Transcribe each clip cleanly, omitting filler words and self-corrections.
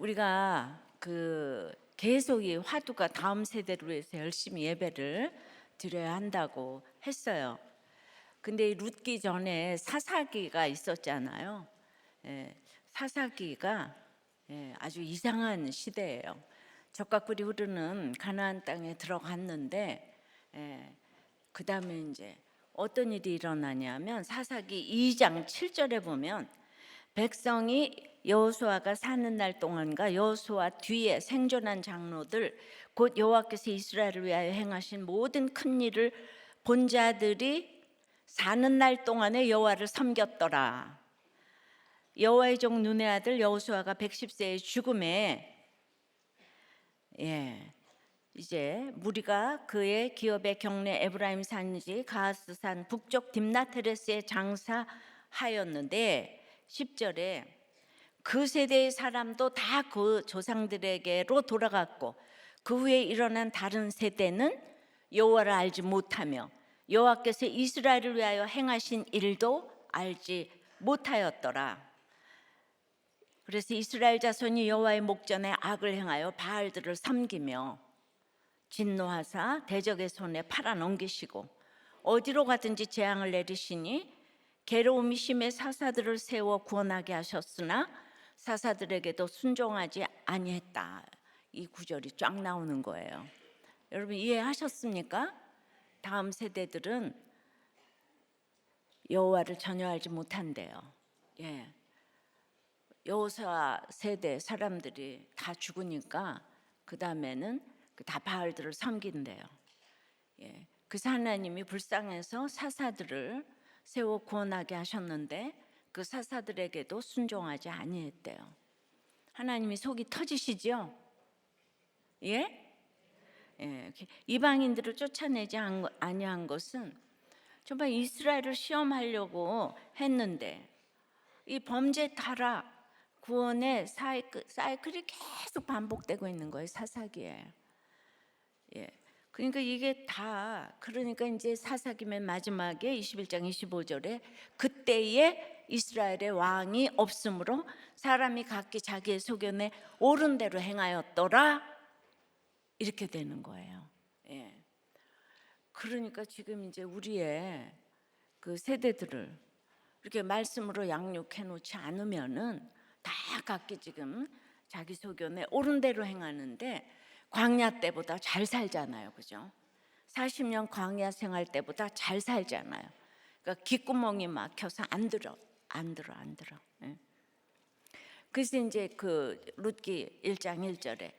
우리가 계속 이 화두가 다음 세대를 위해서 열심히 예배를 드려야 한다고 했어요. 근데 이 룻기 전에 사사기가 있었잖아요. 사사기가 아주 이상한 시대예요. 적각불이 흐르는 가나안 땅에 들어갔는데 그 다음에 이제 어떤 일이 일어나냐면 사사기 2장 7절에 보면 백성이 여호수아가 사는 날 동안과 여호수아 뒤에 생존한 장로들 곧 여호와께서 이스라엘을 위하여 행하신 모든 큰 일을 본 자들이 사는 날 동안에 여호와를 섬겼더라. 여호와의 종 눈의 아들 여호수아가 110세의 죽음에 이제 무리가 그의 기업의 경내 에브라임 산지 가스산 북쪽 딥나테레스에 장사하였는데 10절에 그 세대의 사람도 다 그 조상들에게로 돌아갔고 그 후에 일어난 다른 세대는 여호와를 알지 못하며 여호와께서 이스라엘을 위하여 행하신 일도 알지 못하였더라. 그래서 이스라엘 자손이 여호와의 목전에 악을 행하여 바알들을 섬기며 진노하사 대적의 손에 팔아 넘기시고 어디로 가든지 재앙을 내리시니 괴로움이 심해 사사들을 세워 구원하게 하셨으나 사사들에게도 순종하지 아니했다. 이 구절이 쫙 나오는 거예요. 여러분 이해하셨습니까? 다음 세대들은 여호와를 전혀 알지 못한대요. 여호수아 세대 사람들이 다 죽으니까 그 다음에는 다 바알들을 섬긴대요. 그래서 하나님이 불쌍해서 사사들을 세워 구원하게 하셨는데 그 사사들에게도 순종하지 아니했대요. 하나님이 속이 터지시죠? 이방인들을 쫓아내지 아니한 것은 정말 이스라엘을 시험하려고 했는데 이 범죄 타락 구원의 사이클이 계속 반복되고 있는 거예요. 사사기에. 그러니까 이게 다 그러니까 이제 사사기 맨 마지막에 21장 25절에 그때에 이스라엘의 왕이 없으므로 사람이 각기 자기의 소견에 옳은 대로 행하였더라 이렇게 되는 거예요. 그러니까 지금 이제 우리의 그 세대들을 이렇게 말씀으로 양육해 놓지 않으면은 다 각기 지금 자기 소견에 옳은 대로 행하는데 광야 때보다 잘 살잖아요, 그죠? 40년 광야 생활 때보다 잘 살잖아요. 그러니까 귓구멍이 막혀서 안 들어. 그래서 이제 그 룻기 1장 1절에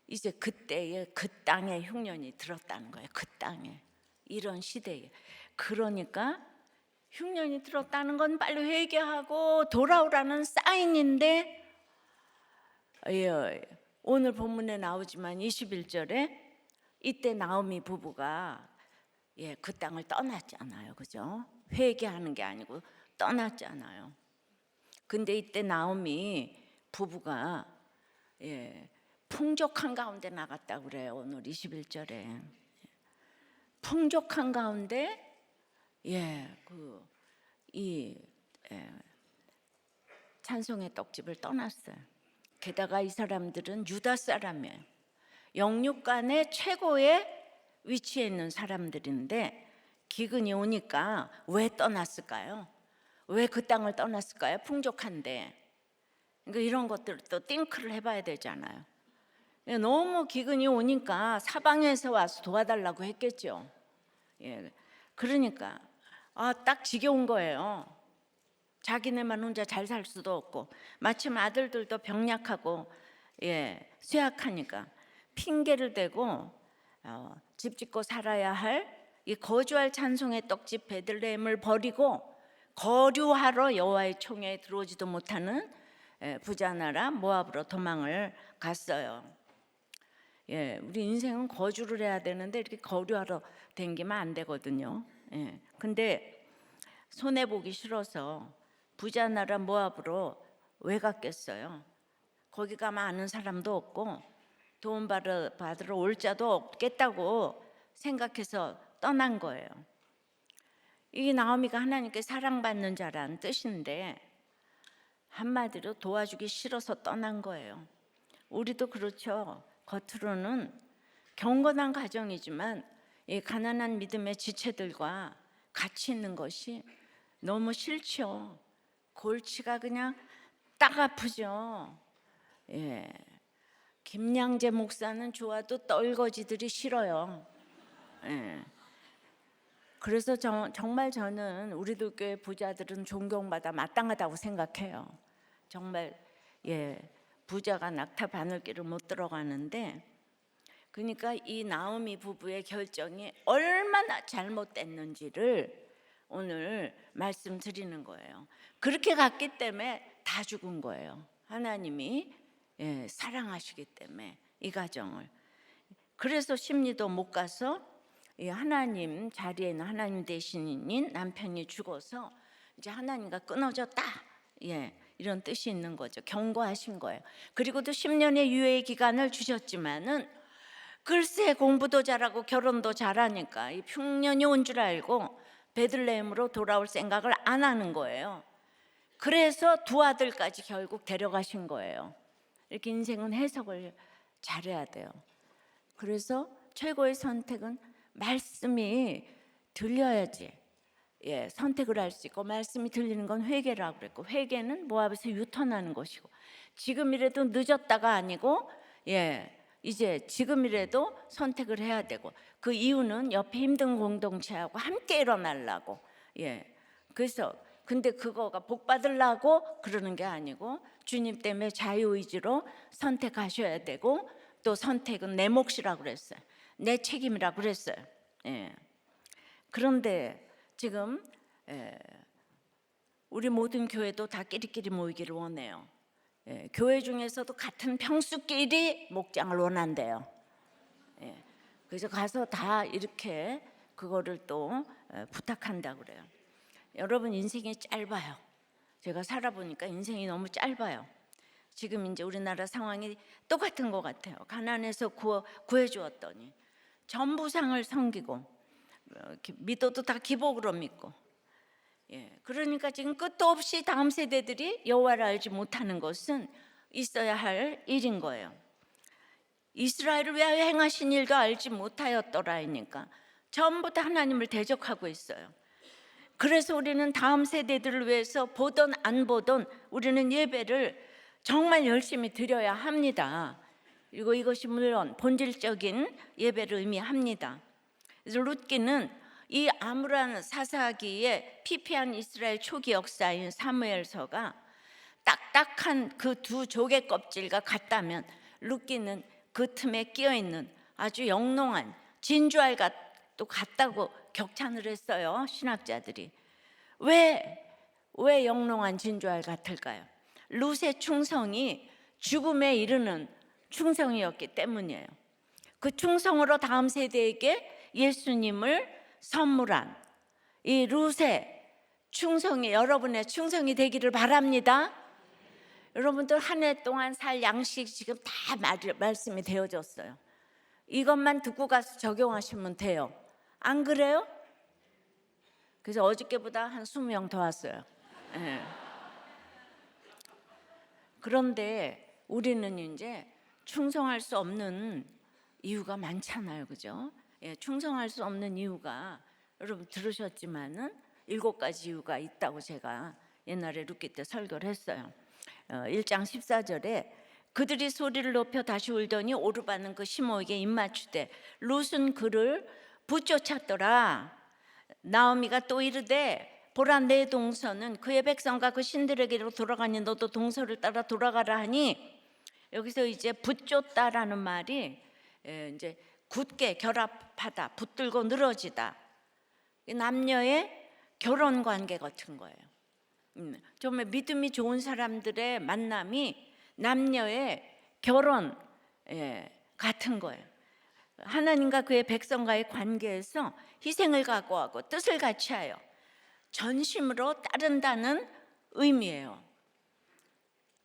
이제 그때에 그 땅에 흉년이 들었다는 거예요. 그 땅에 이런 시대에. 그러니까 흉년이 들었다는 건 빨리 회개하고 돌아오라는 사인인데 오늘 본문에 나오지만 21절에 이때 나오미 부부가 그 땅을 떠났잖아요. 그죠? 회개하는 게 아니고 떠났잖아요. 근데 이때 나오미 부부가 풍족한 가운데 나갔다고 그래요. 오늘 21절에. 풍족한 가운데 찬송의 떡집을 떠났어요. 게다가 이 사람들은 유다 사람이에요. 영육간의 최고의 위치에 있는 사람들인데 기근이 오니까 왜 떠났을까요? 왜 그 땅을 떠났을까요? 풍족한데. 그러니까 이런 것들을 또 띵크를 해봐야 되잖아요. 너무 기근이 오니까 사방에서 와서 도와달라고 했겠죠. 그러니까 딱 지겨운 거예요. 자기네만 혼자 잘 살 수도 없고 마침 아들들도 병약하고 쇠약하니까 핑계를 대고 집 짓고 살아야 할 이 거주할 찬송의 떡집 베들레헴을 버리고 거류하러 여호와의 총회에 들어오지도 못하는 부자 나라 모압으로 도망을 갔어요. 우리 인생은 거주를 해야 되는데 이렇게 거류하러 댕기면 안 되거든요. 근데 손해 보기 싫어서 부자 나라 모압으로 왜 갔겠어요? 거기 가면 아는 사람도 없고 도움 받으러 올 자도 없겠다고 생각해서 떠난 거예요. 이게 나오미가 하나님께 사랑받는 자라는 뜻인데 한마디로 도와주기 싫어서 떠난 거예요. 우리도 그렇죠. 겉으로는 경건한 가정이지만 이 가난한 믿음의 지체들과 같이 있는 것이 너무 싫죠. 골치가 그냥 딱 아프죠. 예. 김양재 목사는 좋아도 떨거지들이 싫어요. 예. 그래서 정말 저는 우리들 교회 부자들은 존경받아 마땅하다고 생각해요. 정말 부자가 낙타 바늘길을 못 들어가는데, 그러니까 이 나오미 부부의 결정이 얼마나 잘못됐는지를 오늘 말씀드리는 거예요. 그렇게 갔기 때문에 다 죽은 거예요. 하나님이 사랑하시기 때문에 이 가정을. 그래서 심리도 못 가서 하나님 자리에는 하나님 대신인 남편이 죽어서 이제 하나님과 끊어졌다. 이런 뜻이 있는 거죠. 경고하신 거예요. 그리고도 10년의 유예 기간을 주셨지만은 글쎄 공부도 잘하고 결혼도 잘하니까 이 흉년이 온 줄 알고 베들레헴으로 돌아올 생각을 안 하는 거예요. 그래서 두 아들까지 결국 데려가신 거예요. 이렇게 인생은 해석을 잘해야 돼요. 그래서 최고의 선택은 말씀이 들려야지 선택을 할 수 있고, 말씀이 들리는 건 회개라고 그랬고, 회개는 모압에서 유턴하는 것이고, 지금이라도 늦었다가 아니고 이제 지금이라도 선택을 해야 되고, 그 이유는 옆에 힘든 공동체하고 함께 일어나려고. 그래서 근데 그거가 복 받으려고 그러는 게 아니고 주님 때문에 자유의지로 선택하셔야 되고, 또 선택은 내 몫이라고 그랬어요. 내 책임이라고 그랬어요. 그런데 지금 우리 모든 교회도 다 끼리끼리 모이기를 원해요. 교회 중에서도 같은 평수끼리 목장을 원한대요. 그래서 가서 다 이렇게 그거를 또 부탁한다고 그래요. 여러분, 인생이 짧아요. 제가 살아보니까 인생이 너무 짧아요. 지금 이제 우리나라 상황이 똑같은 것 같아요. 가난해서 구해 주었더니 전부 상을 섬기고 믿어도 다 기복으로 믿고. 그러니까 지금 끝도 없이 다음 세대들이 여호와를 알지 못하는 것은 있어야 할 일인 거예요. 이스라엘을 왜 행하신 일도 알지 못하였더라니까 전부 다 하나님을 대적하고 있어요. 그래서 우리는 다음 세대들을 위해서 보던 안 보던 우리는 예배를 정말 열심히 드려야 합니다. 그리고 이것이 물론 본질적인 예배를 의미합니다. 그래서 룻기는 이 아므란 사사기에 피폐한 이스라엘 초기 역사인 사무엘서가 딱딱한 그 두 조개 껍질과 같다면, 룻기는 그 틈에 끼어 있는 아주 영롱한 진주알과 또 같다고 격찬을 했어요. 신학자들이. 왜 영롱한 진주알 같을까요? 룻의 충성이 죽음에 이르는 충성이었기 때문이에요. 그 충성으로 다음 세대에게 예수님을 선물한 이 룻의 충성이 여러분의 충성이 되기를 바랍니다. 여러분들 한 해 동안 살 양식 지금 다 말씀이 되어졌어요. 이것만 듣고 가서 적용하시면 돼요. 안 그래요? 그래서 어저께보다 한 20명 더 왔어요. 그런데 우리는 이제 충성할 수 없는 이유가 많잖아요, 그죠? 충성할 수 없는 이유가 여러분 들으셨지만은 7가지 이유가 있다고 제가 옛날에 룻기 때 설교를 했어요. 1장 14절에 그들이 소리를 높여 다시 울더니 오르바는 그 시므에게 입맞추되 룻은 그를 붙쫓았더라. 나오미가 또 이르되 보라, 내 동서는 그의 백성과 그 신들에게로 돌아가니 너도 동서를 따라 돌아가라 하니, 여기서 이제 붙쫓다라는 말이 이제 굳게 결합하다, 붙들고 늘어지다, 남녀의 결혼 관계 같은 거예요. 정말 믿음이 좋은 사람들의 만남이 남녀의 결혼 같은 거예요. 하나님과 그의 백성과의 관계에서 희생을 각오하고 뜻을 같이하여 전심으로 따른다는 의미예요.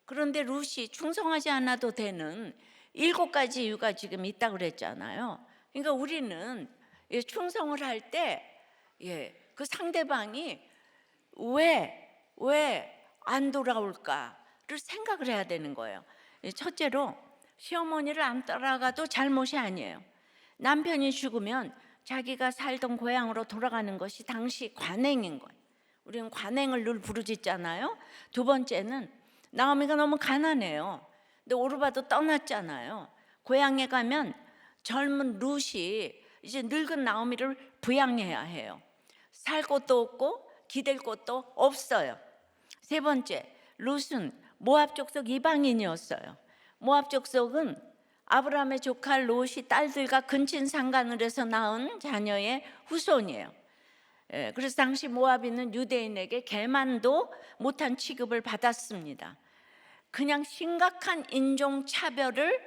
그런데 룻이 충성하지 않아도 되는 7가지 이유가 지금 있다고 그랬잖아요. 그러니까 우리는 충성을 할 때 그 상대방이 왜 안 돌아올까를 생각을 해야 되는 거예요. 첫째로 시어머니를 안 따라가도 잘못이 아니에요. 남편이 죽으면 자기가 살던 고향으로 돌아가는 것이 당시 관행인 거예요. 우리는 관행을 늘 부르짖잖아요. 두 번째는 나오미가 너무 가난해요. 근데 오르바도 떠났잖아요. 고향에 가면 젊은 룻이 이제 늙은 나오미를 부양해야 해요. 살 곳도 없고 기댈 곳도 없어요. 세 번째, 룻은 모압 족속 이방인이었어요. 모압 족속은 아브라함의 조카 롯이 딸들과 근친 상간을 해서 낳은 자녀의 후손이에요. 그래서 당시 모압인은 유대인에게 개만도 못한 취급을 받았습니다. 그냥 심각한 인종 차별을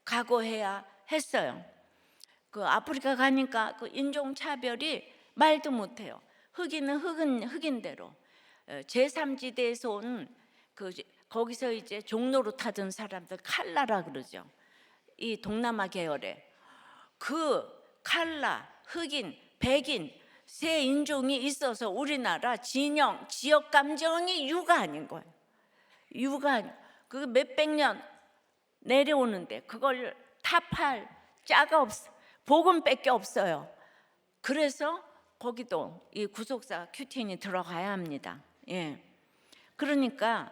각오해야 했어요. 그 아프리카 가니까 그 인종 차별이 말도 못해요. 흑인은 흑인대로 제3지대에서 온 거기서 이제 종로로 타던 사람들 칼라라 그러죠. 이 동남아 계열에 그 칼라, 흑인, 백인 세 인종이 있어서 우리나라 진영, 지역 감정이 유가 아닌 거예요. 유가 그 몇백 년 내려오는데 그걸 타파할 자가 없어. 복음밖에 없어요. 그래서 거기도 이 구속사 큐틴이 들어가야 합니다. 예. 그러니까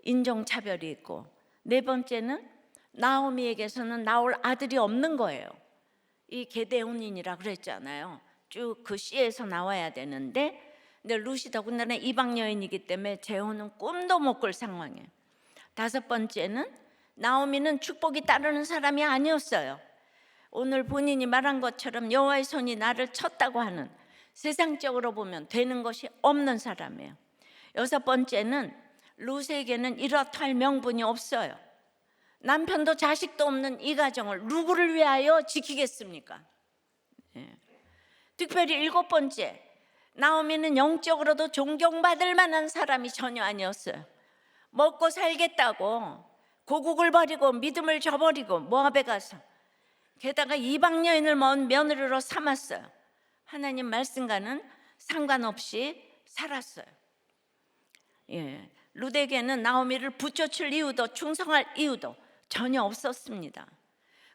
인종차별이 있고, 네 번째는 나오미에게서는 나올 아들이 없는 거예요. 이 게데온인이라 그랬잖아요. 쭉 그 씨에서 나와야 되는데, 근데 룻이 더군다나 이방 여인이기 때문에 재혼은 꿈도 못 꿀 상황이에요. 다섯 번째는 나오미는 축복이 따르는 사람이 아니었어요. 오늘 본인이 말한 것처럼 여호와의 손이 나를 쳤다고 하는, 세상적으로 보면 되는 것이 없는 사람이에요. 여섯 번째는 룻에게는 이렇다 할 명분이 없어요. 남편도 자식도 없는 이 가정을 누구를 위하여 지키겠습니까? 예. 특별히 일곱 번째, 나오미는 영적으로도 존경받을 만한 사람이 전혀 아니었어요. 먹고 살겠다고 고국을 버리고 믿음을 저버리고 모압에 가서, 게다가 이방 여인을 먼 며느리로 삼았어요. 하나님 말씀과는 상관없이 살았어요. 예. 룻에게는 나오미를 붙여줄 이유도 충성할 이유도 전혀 없었습니다.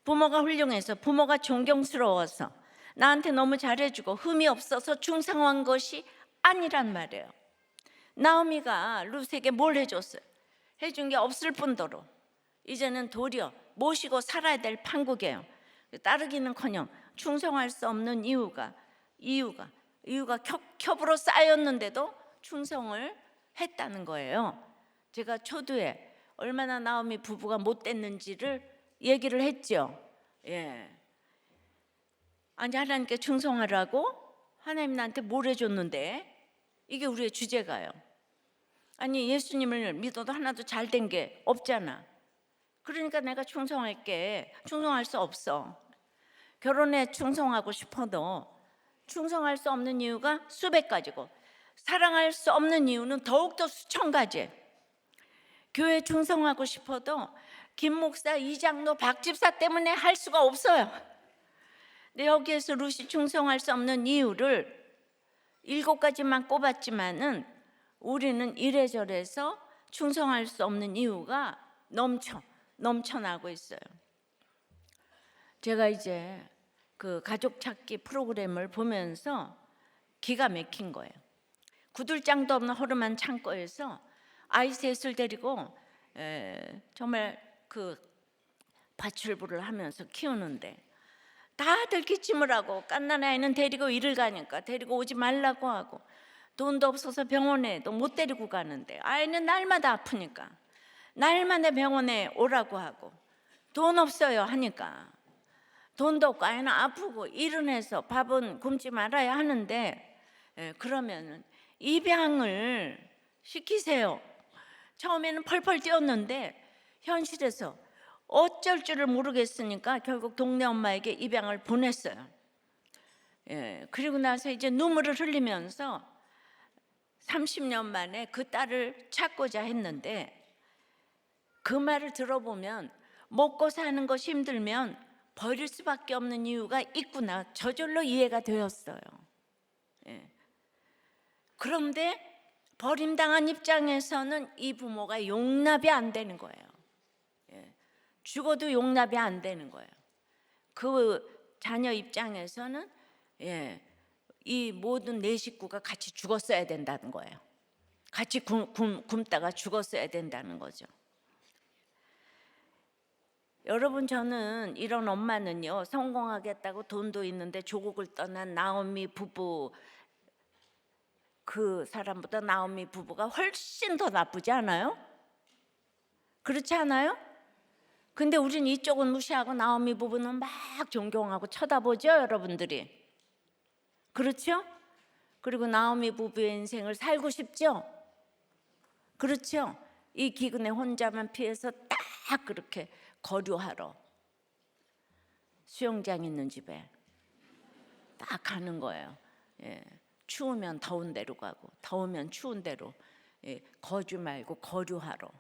부모가 훌륭해서, 부모가 존경스러워서, 나한테 너무 잘해주고 흠이 없어서 충성한 것이 아니란 말이에요. 나오미가 룻에게 뭘 해줬어요? 해준 게 없을 뿐더러 이제는 도리어 모시고 살아야 될 판국이에요. 따르기는커녕 충성할 수 없는 이유가 겹겹으로 쌓였는데도 충성을 했다는 거예요. 제가 초두에 얼마나 나오미 부부가 못됐는지를 얘기를 했죠. 예. 아니, 하나님께 충성하라고 하나님 나한테 뭘 해줬는데, 이게 우리의 주제가요. 아니, 예수님을 믿어도 하나도 잘된 게 없잖아. 그러니까 내가 충성할게. 충성할 수 없어. 결혼에 충성하고 싶어도 충성할 수 없는 이유가 수백 가지고, 사랑할 수 없는 이유는 더욱더 수천 가지. 교회 충성하고 싶어도 김 목사, 이 장로, 박 집사 때문에 할 수가 없어요. 근데 여기에서 룻이 충성할 수 없는 이유를 7가지만 꼽았지만은 우리는 이래저래서 충성할 수 없는 이유가 넘쳐나고 있어요. 제가 이제 그 가족 찾기 프로그램을 보면서 기가 막힌 거예요. 구들장도 없는 허름한 창고에서 아이 셋을 데리고 정말 그 밭출부를 하면서 키우는데, 다들 기침을 하고 갓난아이는 데리고 일을 가니까 데리고 오지 말라고 하고, 돈도 없어서 병원에도 못 데리고 가는데 아이는 날마다 아프니까 날마다 병원에 오라고 하고, 돈 없어요 하니까 돈도 없고 아이는 아프고 일은 해서 밥은 굶지 말아야 하는데, 그러면은 입양을 시키세요. 처음에는 펄펄 뛰었는데 현실에서 어쩔 줄을 모르겠으니까 결국 동네 엄마에게 입양을 보냈어요. 그리고 나서 이제 눈물을 흘리면서 30년 만에 그 딸을 찾고자 했는데, 그 말을 들어보면 먹고 사는 것이 힘들면 버릴 수밖에 없는 이유가 있구나, 저절로 이해가 되었어요. 그런데 버림당한 입장에서는 이 부모가 용납이 안 되는 거예요. 죽어도 용납이 안 되는 거예요. 그 자녀 입장에서는 이 모든 네 식구가 같이 죽었어야 된다는 거예요. 같이 굶다가 죽었어야 된다는 거죠. 여러분, 저는 이런 엄마는요, 성공하겠다고 돈도 있는데 조국을 떠난 나오미 부부, 그 사람보다 나오미 부부가 훨씬 더 나쁘지 않아요? 그렇지 않아요? 근데 우린 이쪽은 무시하고 나오미 부부는 막 존경하고 쳐다보죠, 여러분들이. 그렇죠? 그리고 나오미 부부의 인생을 살고 싶죠? 그렇죠? 이 기근에 혼자만 피해서 딱 그렇게 거류하러 수영장 있는 집에 딱 가는 거예요. 추우면 더운 데로 가고 더우면 추운 데로, 거주 말고 거류하러.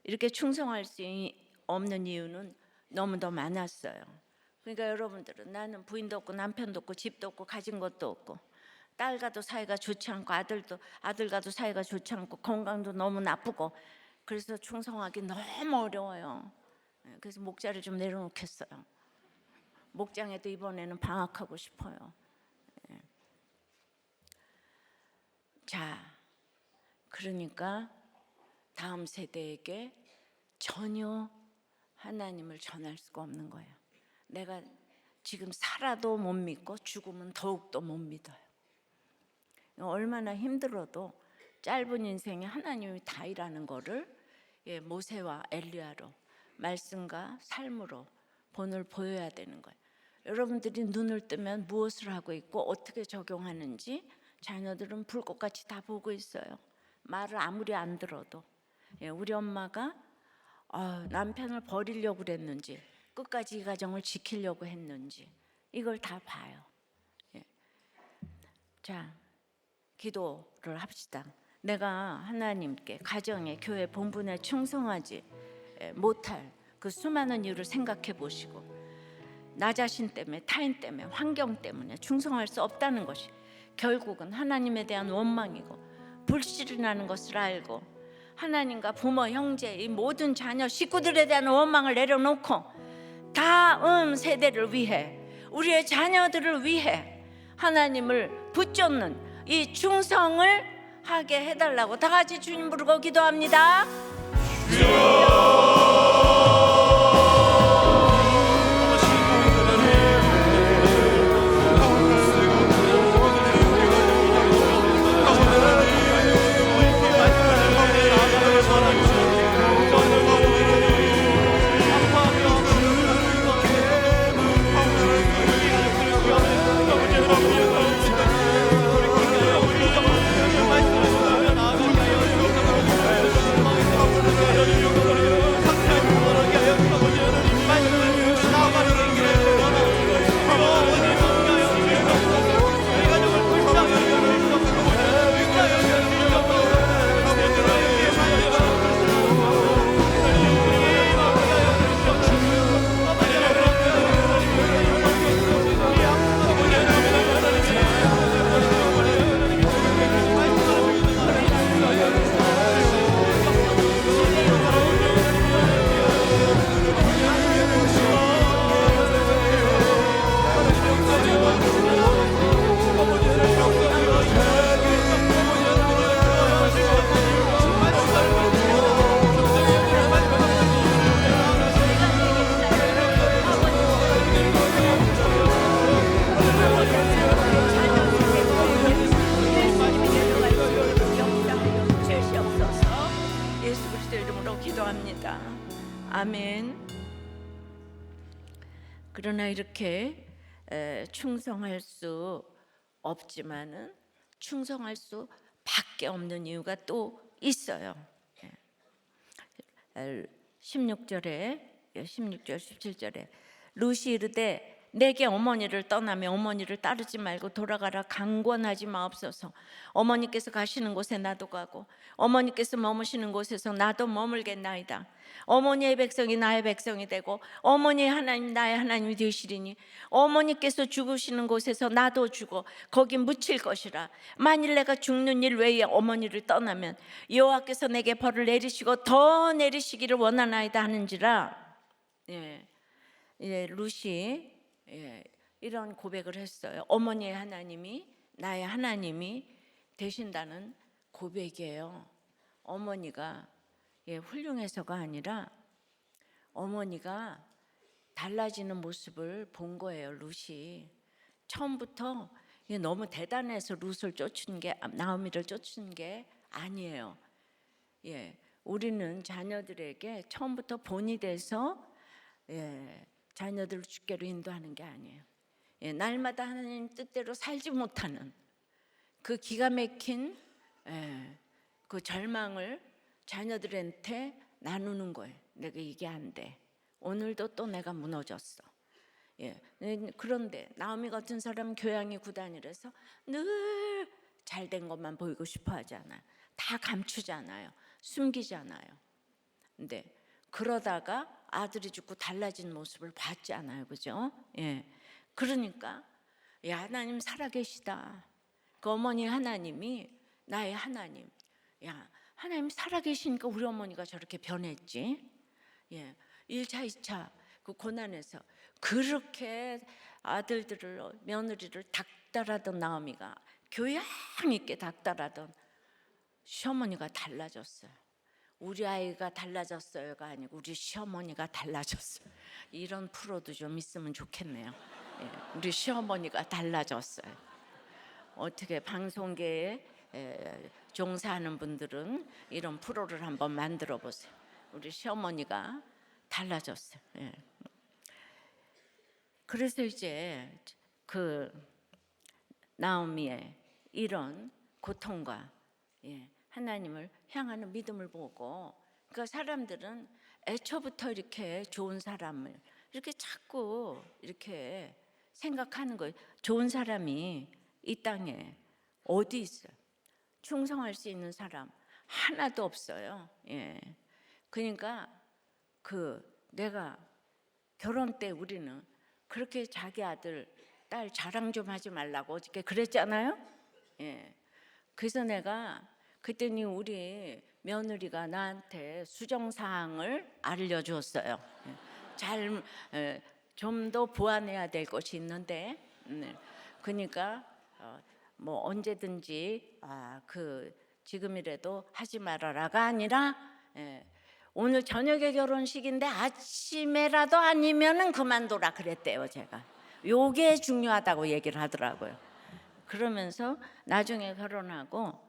이렇게 충성할 수 없는 이유는 너무도 많았어요. 그러니까 여러분들은 나는 부인도 없고 남편도 없고 집도 없고 가진 것도 없고 딸과도 사이가 좋지 않고 아들과도 사이가 좋지 않고 건강도 너무 나쁘고 그래서 충성하기 너무 어려워요. 그래서 목자를 좀 내려놓겠어요. 목장에도 이번에는 방학하고 싶어요. 자, 그러니까 다음 세대에게 전혀 하나님을 전할 수가 없는 거예요. 내가 지금 살아도 못 믿고 죽으면 더욱더 못 믿어요. 얼마나 힘들어도 짧은 인생에 하나님이 다이라는 거를 모세와 엘리야로 말씀과 삶으로 본을 보여야 되는 거예요. 여러분들이 눈을 뜨면 무엇을 하고 있고 어떻게 적용하는지 자녀들은 불꽃같이 다 보고 있어요. 말을 아무리 안 들어도. 우리 엄마가 남편을 버리려고 그랬는지 끝까지 이 가정을 지키려고 했는지 이걸 다 봐요. 자, 기도를 합시다. 내가 하나님께 가정에 교회 본분에 충성하지 못할 그 수많은 이유를 생각해 보시고 나 자신 때문에 타인 때문에 환경 때문에 충성할 수 없다는 것이 결국은 하나님에 대한 원망이고 불신이 나는 것을 알고 하나님과 부모, 형제, 이 모든 자녀, 식구들에 대한 원망을 내려놓고 다음 세대를 위해 우리의 자녀들을 위해 하나님을 붙잡는 이 충성을 하게 해달라고 다 같이 주님 부르고 기도합니다. 아멘. 그러나 이렇게 충성할 수 없지만은 충성할 수 밖에 없는 이유가 또 있어요. 16절에 16절 17절에 루시 이르되 내게 어머니를 떠나며 어머니를 따르지 말고 돌아가라 강권하지 마옵소서. 어머니께서 가시는 곳에 나도 가고 어머니께서 머무시는 곳에서 나도 머물겠나이다. 어머니의 백성이 나의 백성이 되고 어머니의 하나님 나의 하나님이 되시리니 어머니께서 죽으시는 곳에서 나도 죽어 거기 묻힐 것이라. 만일 내가 죽는 일 외에 어머니를 떠나면 여호와께서 내게 벌을 내리시고 더 내리시기를 원하나이다 하는지라. 룻이 이런 고백을 했어요. 어머니의 하나님이 나의 하나님이 되신다는 고백이에요. 어머니가 훌륭해서가 아니라 어머니가 달라지는 모습을 본 거예요. 룻이 처음부터 너무 대단해서 룻을 쫓은 게, 나오미를 쫓은 게 아니에요. 우리는 자녀들에게 처음부터 본이 돼서 자녀들을 주께로 인도하는 게 아니에요. 날마다 하나님 뜻대로 살지 못하는 그 기가 막힌 그 절망을 자녀들한테 나누는 거예요. 내가 이게 안 돼. 오늘도 또 내가 무너졌어. 그런데 나오미 같은 사람 교양이 9단이라서 늘 잘된 것만 보이고 싶어 하잖아요. 다 감추잖아요. 숨기잖아요. 근데 그러다가 아들이 죽고 달라진 모습을 봤잖아요. 그죠? 그러니까 하나님 살아계시다. 그 어머니 하나님이 나의 하나님. 하나님 살아계시니까 우리 어머니가 저렇게 변했지. 1차 2차 그 고난에서 그렇게 아들들을 며느리를 닥달하던 나오미가 교양 있게 닥달하던 시어머니가 달라졌어요. 우리 아이가 달라졌어요가 아니고 우리 시어머니가 달라졌어요. 이런 프로도 좀 있으면 좋겠네요. 우리 시어머니가 달라졌어요. 어떻게 방송계에 종사하는 분들은 이런 프로를 한번 만들어 보세요. 우리 시어머니가 달라졌어요. 그래서 이제 그 나오미의 이런 고통과 하나님을 향하는 믿음을 보고, 그러니까 사람들은 애초부터 이렇게 좋은 사람을 이렇게 자꾸 이렇게 생각하는 거예요. 좋은 사람이 이 땅에 어디 있어요? 충성할 수 있는 사람 하나도 없어요. 그러니까 내가 결혼 때 우리는 그렇게 자기 아들 딸 자랑 좀 하지 말라고 어저께 그랬잖아요. 그래서 내가 그랬더니 우리 며느리가 나한테 수정사항을 알려주었어요. 좀 더 보완해야 될 것이 있는데, 그러니까 뭐 언제든지 지금이라도 하지 말아라가 아니라 오늘 저녁에 결혼식인데 아침에라도 아니면은 그만둬라 그랬대요. 제가 요게 중요하다고 얘기를 하더라고요. 그러면서 나중에 결혼하고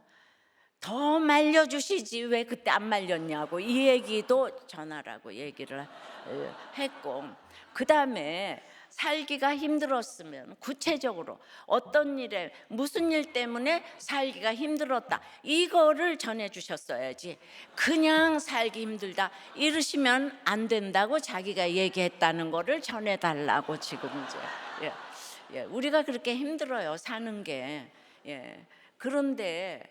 더 말려주시지 왜 그때 안 말렸냐고 이 얘기도 전하라고 얘기를 했고, 그 다음에 살기가 힘들었으면 구체적으로 어떤 일에 무슨 일 때문에 살기가 힘들었다 이거를 전해주셨어야지 그냥 살기 힘들다 이러시면 안 된다고 자기가 얘기했다는 거를 전해달라고 지금 이제 우리가 그렇게 힘들어요 사는 게. 그런데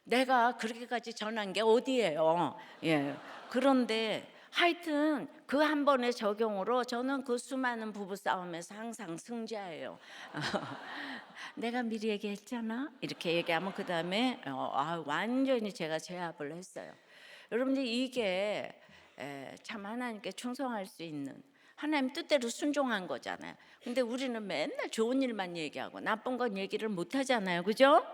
내가 그렇게까지 전한 게 어디예요? 그런데 하여튼 그 한 번의 적용으로 저는 그 수많은 부부 싸움에서 항상 승자예요. 내가 미리 얘기했잖아. 이렇게 얘기하면 그 다음에 완전히 제가 제압을 했어요. 여러분들 이게 참 하나님께 충성할 수 있는 하나님 뜻대로 순종한 거잖아요. 근데 우리는 맨날 좋은 일만 얘기하고 나쁜 건 얘기를 못 하잖아요. 그죠?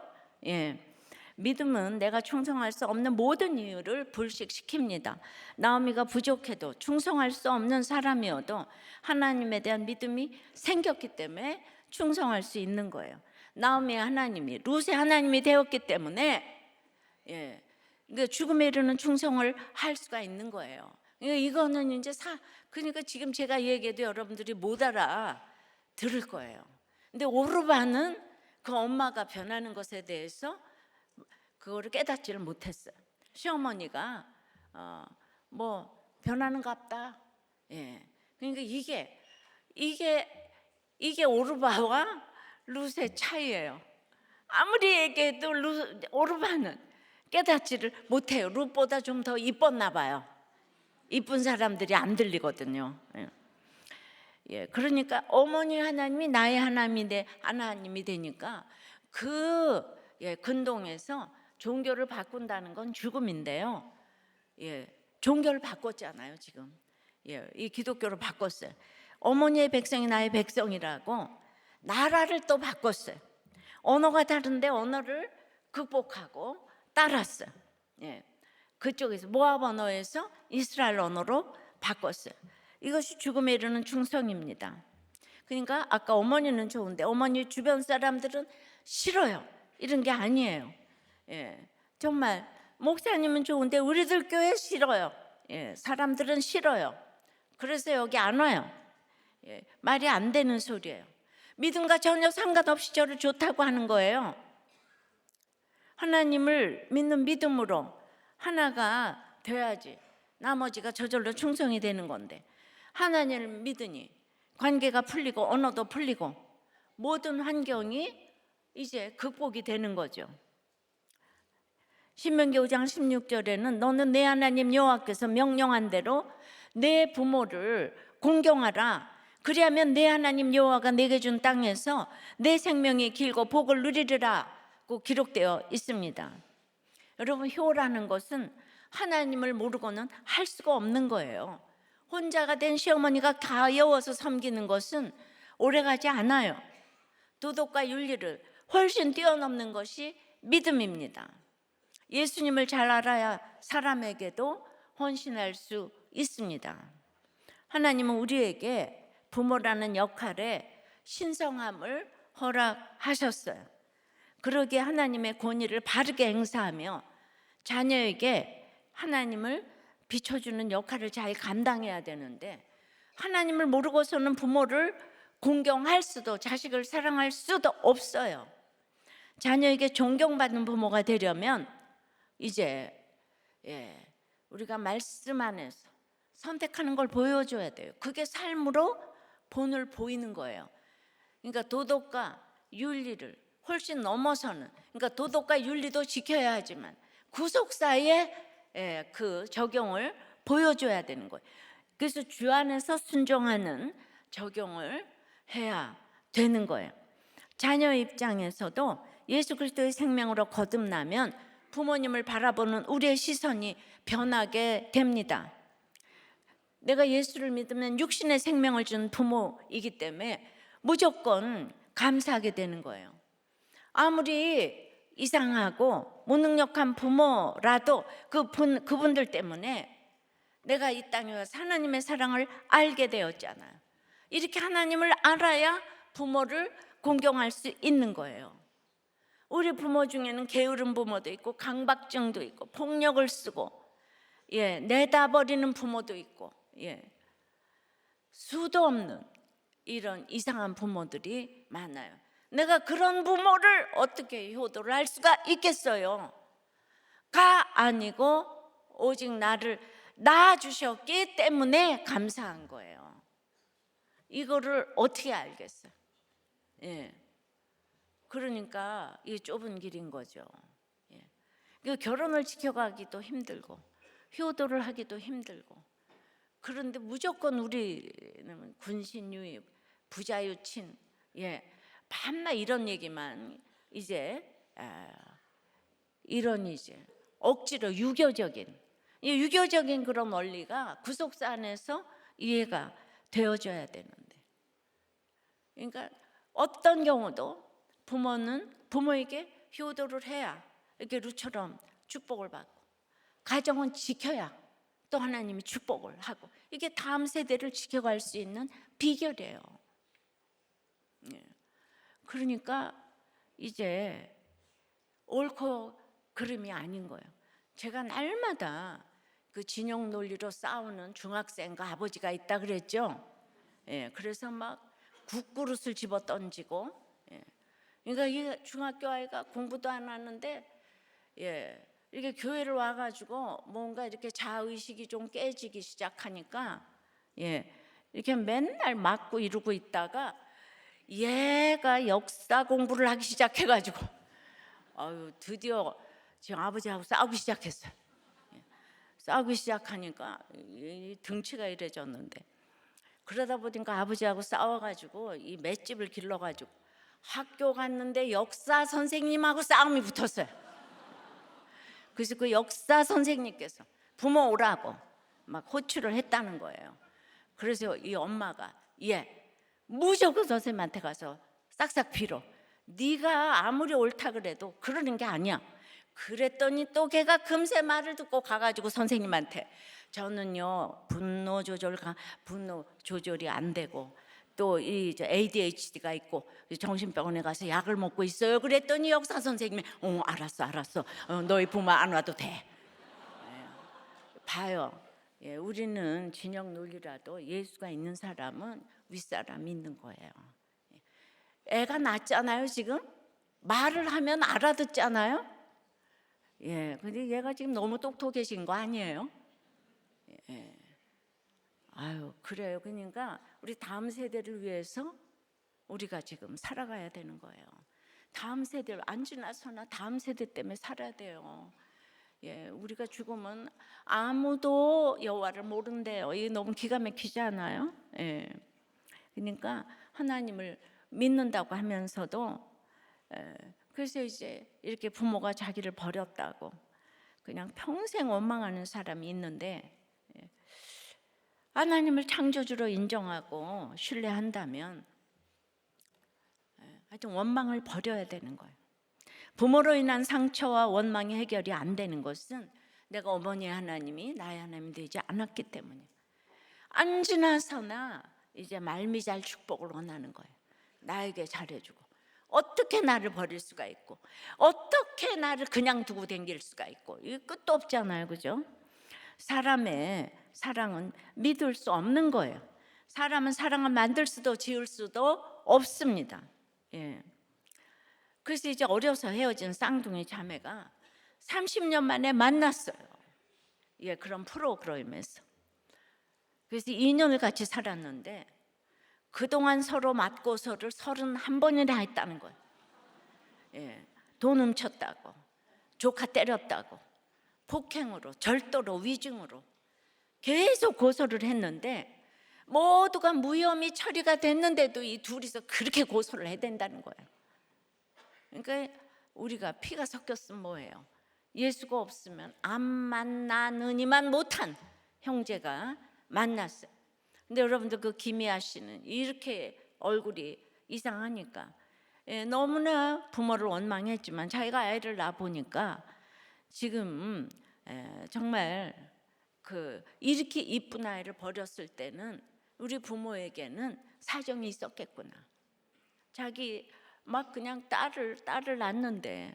믿음은 내가 충성할 수 없는 모든 이유를 불식시킵니다. 나오미가 부족해도 충성할 수 없는 사람이어도 하나님에 대한 믿음이 생겼기 때문에 충성할 수 있는 거예요. 나오미의 하나님이 룻의 하나님이 되었기 때문에 그러니까 죽음에 이르는 충성을 할 수가 있는 거예요. 그러니까 이거는 이제 그러니까 지금 제가 얘기해도 여러분들이 못 알아 들을 거예요. 근데 오르반은 그 엄마가 변하는 것에 대해서 그거를 깨닫지를 못했어요. 시어머니가 뭐 변하는갑다. 그러니까 이게 이게 오르바와 룻의 차이예요. 아무리 얘기해도 오르바는 깨닫지를 못해요. 룻보다 좀 더 이뻤나 봐요. 이쁜 사람들이 안 들리거든요. 예, 그러니까 어머니 하나님이 나의 하나님이 되니까 그 근동에서 종교를 바꾼다는 건 죽음인데요. 예, 종교를 바꿨잖아요 지금. 예, 이 기독교를 바꿨어요. 어머니의 백성이 나의 백성이라고 나라를 또 바꿨어요. 언어가 다른데 언어를 극복하고 따랐어요. 예, 그쪽에서 모압 언어에서 이스라엘 언어로 바꿨어요. 이것이 죽음에 이르는 충성입니다. 그러니까 아까 어머니는 좋은데 어머니 주변 사람들은 싫어요. 이런 게 아니에요. 예, 정말 목사님은 좋은데 우리들 교회 싫어요. 예, 사람들은 싫어요. 그래서 여기 안 와요. 예, 말이 안 되는 소리예요. 믿음과 전혀 상관없이 저를 좋다고 하는 거예요. 하나님을 믿는 믿음으로 하나가 돼야지 나머지가 저절로 충성이 되는 건데, 하나님을 믿으니 관계가 풀리고 언어도 풀리고 모든 환경이 이제 극복이 되는 거죠. 신명기 5장 16절에는 너는 내 하나님 여호와께서 명령한 대로 내 부모를 공경하라. 그리하면 내 하나님 여호와가 내게 준 땅에서 내 생명이 길고 복을 누리리라고 기록되어 있습니다. 여러분, 효라는 것은 하나님을 모르고는 할 수가 없는 거예요. 혼자가 된 시어머니가 가여워서 섬기는 것은 오래가지 않아요. 도덕과 윤리를 훨씬 뛰어넘는 것이 믿음입니다. 예수님을 잘 알아야 사람에게도 헌신할 수 있습니다. 하나님은 우리에게 부모라는 역할에 신성함을 허락하셨어요. 그러기에 하나님의 권위를 바르게 행사하며 자녀에게 하나님을 비춰주는 역할을 잘 감당해야 되는데, 하나님을 모르고서는 부모를 공경할 수도 자식을 사랑할 수도 없어요. 자녀에게 존경받는 부모가 되려면 이제 우리가 말씀 안에서 선택하는 걸 보여줘야 돼요. 그게 삶으로 본을 보이는 거예요. 그러니까 도덕과 윤리를 훨씬 넘어서는, 그러니까 도덕과 윤리도 지켜야 하지만 구속사의 그 적용을 보여줘야 되는 거예요. 그래서 주 안에서 순종하는 적용을 해야 되는 거예요. 자녀 입장에서도 예수 그리스도의 생명으로 거듭나면 부모님을 바라보는 우리의 시선이 변하게 됩니다. 내가 예수를 믿으면 육신의 생명을 준 부모이기 때문에 무조건 감사하게 되는 거예요. 아무리 이상하고 무능력한 부모라도 그분들 때문에 내가 이 땅에 와서 하나님의 사랑을 알게 되었잖아요. 이렇게 하나님을 알아야 부모를 공경할 수 있는 거예요. 우리 부모 중에는 게으른 부모도 있고 강박증도 있고 폭력을 쓰고 내다버리는 부모도 있고 수도 없는 이런 이상한 부모들이 많아요. 내가 그런 부모를 어떻게 효도를 할 수가 있겠어요? 가 아니고 오직 나를 낳아주셨기 때문에 감사한 거예요. 이거를 어떻게 알겠어요? 그러니까 이게 좁은 길인 거죠. 결혼을 지켜가기도 힘들고 효도를 하기도 힘들고, 그런데 무조건 우리는 군신유입, 부자유친, 밤낮 이런 얘기만 이런 억지로 유교적인 그런 원리가 구속사 안에서 이해가 되어져야 되는데, 그러니까 어떤 경우도 부모는 부모에게 효도를 해야 이렇게 룻처럼 축복을 받고, 가정은 지켜야 또 하나님이 축복을 하고, 이게 다음 세대를 지켜갈 수 있는 비결이에요. 그러니까 이제 옳고 그름이 아닌 거예요. 제가 날마다 그 진영 논리로 싸우는 중학생과 아버지가 있다 그랬죠. 그래서 막 국그릇을 집어 던지고, 그러니까 이 중학교 아이가 공부도 안 하는데 이렇게 교회를 와가지고 뭔가 이렇게 자의식이 좀 깨지기 시작하니까 이렇게 맨날 맞고 이러고 있다가 얘가 역사 공부를 하기 시작해가지고 드디어 지금 아버지하고 싸우기 시작했어요. 싸우기 시작하니까 이 등치가 이래졌는데, 그러다 보니까 아버지하고 싸워가지고 이 맷집을 길러가지고 학교 갔는데 역사 선생님하고 싸움이 붙었어요. 그래서 그 역사 선생님께서 부모 오라고 막 호출을 했다는 거예요. 그래서 이 엄마가 무조건 선생님한테 가서 싹싹 빌어. 네가 아무리 옳다 그래도 그러는 게 아니야. 그랬더니 또 걔가 금세 말을 듣고 가가지고 선생님한테, 저는요 분노 조절이 안 되고 또 이 ADHD가 있고 정신병원에 가서 약을 먹고 있어요. 그랬더니 역사 선생님이 알았어. 너희 부모 안 와도 돼. 봐요. 우리는 진영 논리라도 예수가 있는 사람은 윗사람이 있는 거예요. 애가 낳잖아요. 지금 말을 하면 알아듣잖아요. 근데 얘가 지금 너무 똑똑해진 거 아니에요? 그래요. 그러니까 우리 다음 세대를 위해서 우리가 지금 살아가야 되는 거예요. 다음 세대를 안 지나서나 다음 세대 때문에 살아야 돼요. 우리가 죽으면 아무도 여호와를 모른대요. 이게 너무 기가 막히지 않아요? 그러니까 하나님을 믿는다고 하면서도 그래서 이제 이렇게 부모가 자기를 버렸다고 그냥 평생 원망하는 사람이 있는데, 하나님을 창조주로 인정하고 신뢰한다면 하여튼 원망을 버려야 되는 거예요. 부모로 인한 상처와 원망이 해결이 안 되는 것은 내가 어머니의 하나님이 나의 하나님이 되지 않았기 때문이에요. 안 지나서나 이제 말미잘 축복을 원하는 거예요. 나에게 잘해주고 어떻게 나를 버릴 수가 있고 어떻게 나를 그냥 두고 댕길 수가 있고, 이 끝도 없잖아요. 그죠? 사람의 사랑은 믿을 수 없는 거예요. 사람은 사랑을 만들 수도 지을 수도 없습니다. 그래서 이제 어려서 헤어진 쌍둥이 자매가 30년 만에 만났어요. 그런 프로그램에서. 그래서 2년을 같이 살았는데 그동안 서로 맞고서를 31번이나 했다는 거예요. 돈 훔쳤다고, 조카 때렸다고, 폭행으로, 절도로, 위증으로 계속 고소를 했는데 모두가 무혐의 처리가 됐는데도 이 둘이서 그렇게 고소를 해야 된다는 거예요. 그러니까 우리가 피가 섞였으면 뭐예요? 예수가 없으면 안 만나느니만 못한 형제가 만났어요. 근데 여러분들 그 김희아 씨는 이렇게 얼굴이 이상하니까 너무나 부모를 원망했지만 자기가 아이를 낳아보니까 지금 정말 이렇게 이쁜 아이를 버렸을 때는 우리 부모에게는 사정이 있었겠구나. 자기 막 그냥 딸을 낳는데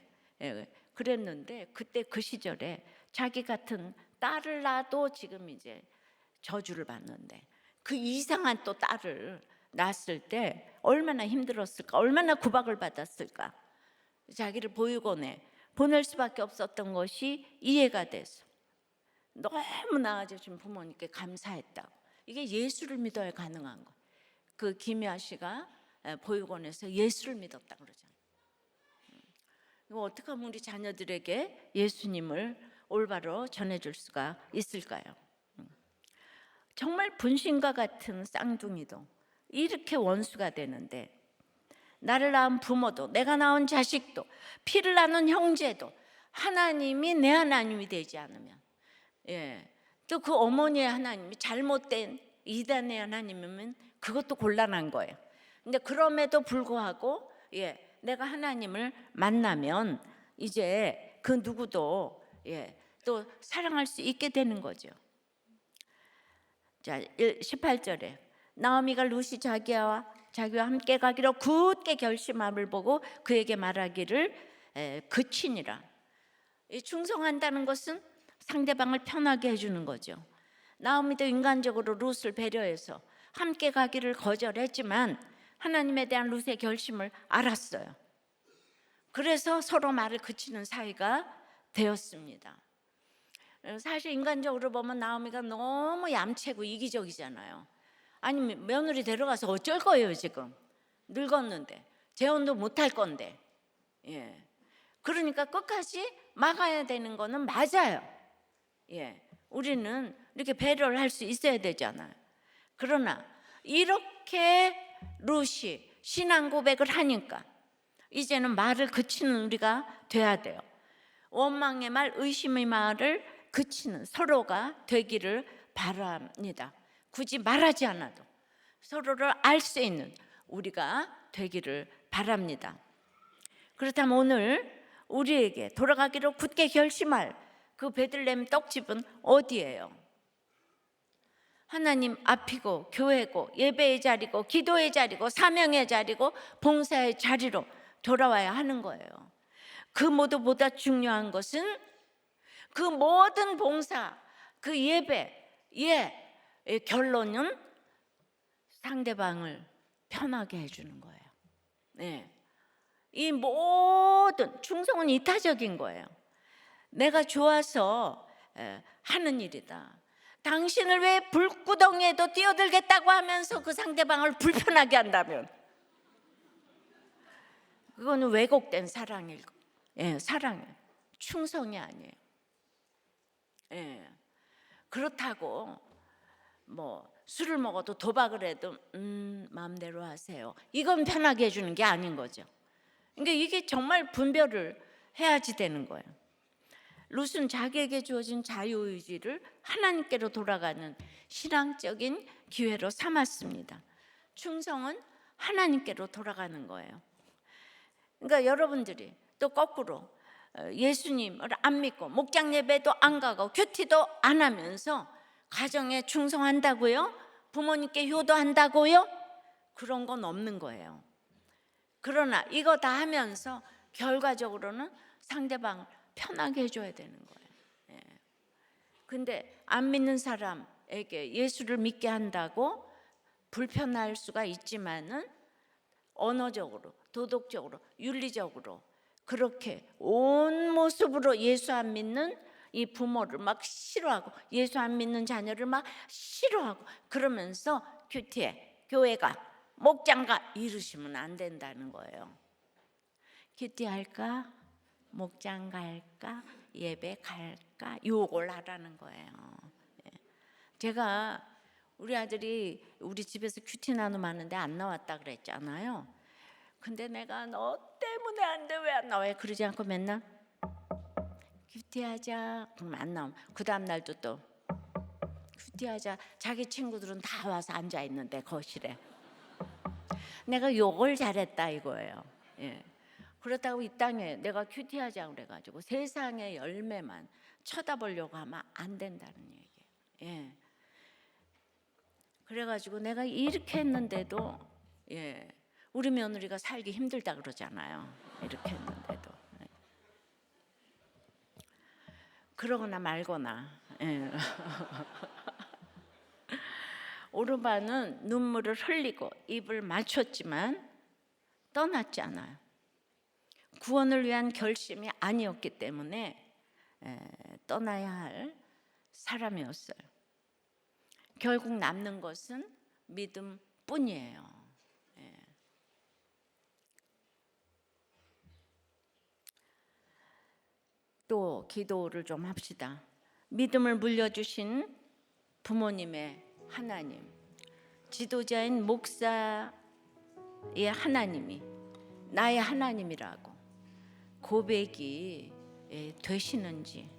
그랬는데 그때 그 시절에 자기 같은 딸을 낳아도 지금 이제 저주를 받는데 그 이상한 또 딸을 낳았을 때 얼마나 힘들었을까, 얼마나 구박을 받았을까. 자기를 보육원에 보낼 수밖에 없었던 것이 이해가 돼서 너무 나아지신 부모님께 감사했다고. 이게 예수를 믿어야 가능한 거. 그 김희아 씨가 보육원에서 예수를 믿었다 그러잖아요. 이거 어떻게 하면 우리 자녀들에게 예수님을 올바로 전해줄 수가 있을까요? 정말 분신과 같은 쌍둥이도 이렇게 원수가 되는데, 나를 낳은 부모도, 내가 낳은 자식도, 피를 나눈 형제도 하나님이 내 하나님이 되지 않으면, 또 그 어머니의 하나님이 잘못된 이단의 하나님이면 그것도 곤란한 거예요. 근데 그럼에도 불구하고 내가 하나님을 만나면 이제 그 누구도 또 사랑할 수 있게 되는 거죠. 자, 18절에 나오미가 루시 자기와 함께 가기로 굳게 결심함을 보고 그에게 말하기를 그치니라. 충성한다는 것은 상대방을 편하게 해주는 거죠. 나오미도 인간적으로 룻을 배려해서 함께 가기를 거절했지만 하나님에 대한 룻의 결심을 알았어요. 그래서 서로 말을 그치는 사이가 되었습니다. 사실 인간적으로 보면 나오미가 너무 얌체고 이기적이잖아요. 아니 며느리 데려가서 어쩔 거예요 지금. 늙었는데 재혼도 못할 건데. 예. 그러니까 끝까지 막아야 되는 거는 맞아요. 예. 우리는 이렇게 배려를 할 수 있어야 되잖아요. 그러나 이렇게 룻이 신앙 고백을 하니까 이제는 말을 그치는 우리가 돼야 돼요. 원망의 말, 의심의 말을 그치는 서로가 되기를 바랍니다. 굳이 말하지 않아도 서로를 알 수 있는 우리가 되기를 바랍니다. 그렇다면 오늘 우리에게 돌아가기로 굳게 결심할 그 베들레헴 떡집은 어디예요? 하나님 앞이고 교회고 예배의 자리고 기도의 자리고 사명의 자리고 봉사의 자리로 돌아와야 하는 거예요. 그 모두보다 중요한 것은 그 모든 봉사, 그 예배의 결론은 상대방을 편하게 해주는 거예요. 네. 이 모든 충성은 이타적인 거예요. 내가 좋아서 하는 일이다. 당신을 왜 불구덩이에도 뛰어들겠다고 하면서 그 상대방을 불편하게 한다면 그거는 왜곡된 사랑일 거. 예, 사랑이에요. 충성이 아니에요. 예. 그렇다고 뭐 술을 먹어도 도박을 해도 마음대로 하세요. 이건 편하게 해주는 게 아닌 거죠. 그러니까 이게 정말 분별을 해야지 되는 거예요. 룻은 자기에게 주어진 자유의지를 하나님께로 돌아가는 신앙적인 기회로 삼았습니다. 충성은 하나님께로 돌아가는 거예요. 그러니까 여러분들이 또 거꾸로 예수님을 안 믿고 목장 예배도 안 가고 큐티도 안 하면서 가정에 충성한다고요? 부모님께 효도한다고요? 그런 건 없는 거예요. 그러나 이거 다 하면서 결과적으로는 상대방 편하게 해줘야 되는 거예요. 예. 근데 안 믿는 사람에게 예수를 믿게 한다고 불편할 수가 있지만은 언어적으로, 도덕적으로, 윤리적으로 그렇게 온 모습으로 예수 안 믿는 이 부모를 막 싫어하고 예수 안 믿는 자녀를 막 싫어하고 그러면서 큐티에 교회가 목장가 이러시면 안 된다는 거예요. 큐티 할까? 목장 갈까? 예배 갈까? 요걸 하라는 거예요. 제가 우리 아들이 우리 집에서 큐티 나눔하는데 안 나왔다 그랬잖아요. 근데 내가 너 때문에 안 돼, 왜 안 나와? 그러지 않고 맨날 큐티하자 그럼 안 나오면 그 다음 날도 또 큐티하자. 자기 친구들은 다 와서 앉아 있는데 거실에 내가 요걸 잘했다 이거예요. 예. 그렇다고 이 땅에 내가 큐티하자고 그래가지고 세상의 열매만 쳐다보려고 하면 안 된다는 얘기예요. 예. 그래가지고 내가 이렇게 했는데도 우리 며느리가 살기 힘들다 그러잖아요. 이렇게 했는데도 그러거나 말거나. 오르반은 눈물을 흘리고 입을 맞췄지만 떠났지 않아요. 구원을 위한 결심이 아니었기 때문에 떠나야 할 사람이었어요. 결국 남는 것은 믿음뿐이에요. 또 기도를 좀 합시다. 믿음을 물려주신 부모님의 하나님, 지도자인 목사의 하나님이 나의 하나님이라고 고백이 되시는지,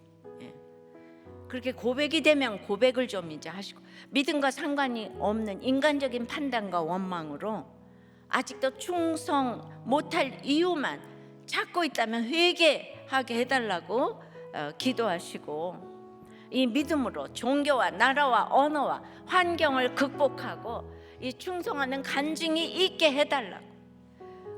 그렇게 고백이 되면 고백을 좀 이제 하시고, 믿음과 상관이 없는 인간적인 판단과 원망으로 아직도 충성 못할 이유만 찾고 있다면 회개하게 해달라고 기도하시고, 이 믿음으로 종교와 나라와 언어와 환경을 극복하고 이 충성하는 간증이 있게 해달라고,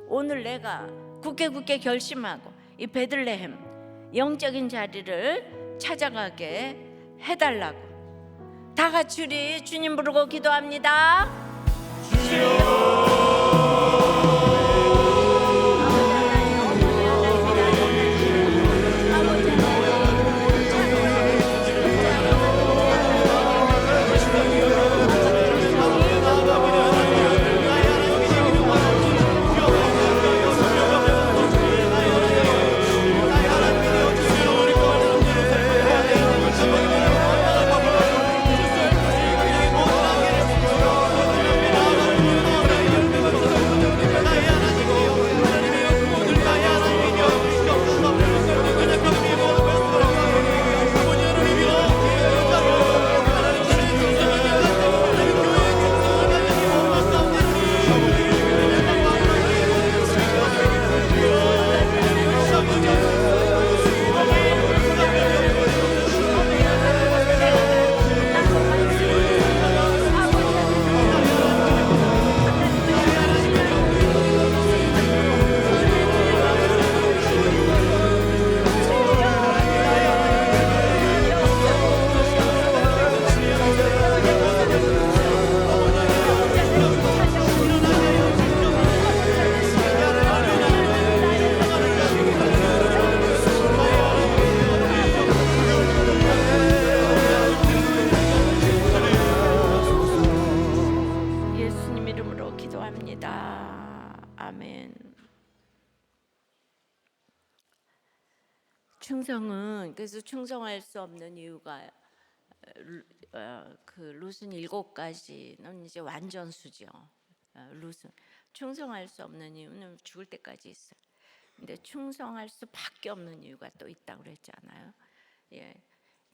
오늘 내가 굳게 결심하고 이 베들레헴 영적인 자리를 찾아가게 해달라고 다 같이 우리 주님 부르고 기도합니다. 충성은 그래서 충성할 수 없는 이유가 그 룻은 7가지는 이제 완전수죠. 룻은 충성할 수 없는 이유는 죽을 때까지 있어요. 근데 충성할 수밖에 없는 이유가 또 있다고 그랬잖아요. 예,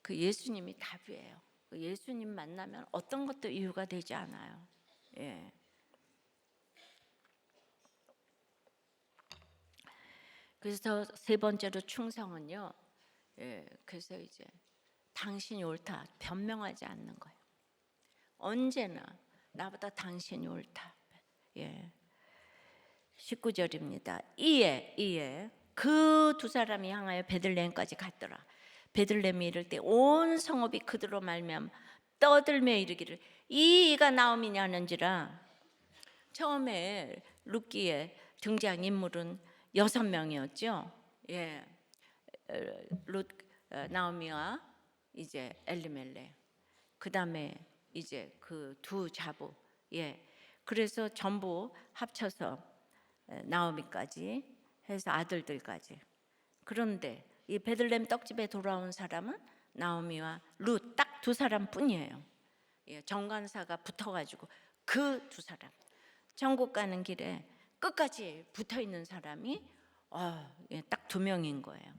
그 예수님이 답이에요. 그 예수님 만나면 어떤 것도 이유가 되지 않아요. 예. 그래서 세 번째로 충성은요. 예, 그래서 이제 당신이 옳다 변명하지 않는 거예요. 언제나 나보다 당신이 옳다. 예. 19절입니다. 이에 그 두 사람이 향하여 베들레헴까지 갔더라. 베들레헴에 이를 때 온 성읍이 그들로 말미암아 떠들며 이르기를 이가 나옴이냐 하는지라. 처음에 룻기의 등장 인물은 6명이었죠. 예, 룻, 나오미와 이제 엘리멜렉, 그 다음에 이제 그 두 자부. 예, 그래서 전부 합쳐서 나오미까지 해서 아들들까지. 그런데 이 베들레헴 떡집에 돌아온 사람은 나오미와 룻 딱 두 사람뿐이에요. 예, 정관사가 붙어가지고 그 두 사람. 천국 가는 길에 끝까지 붙어 있는 사람이 예, 딱 2명인 거예요.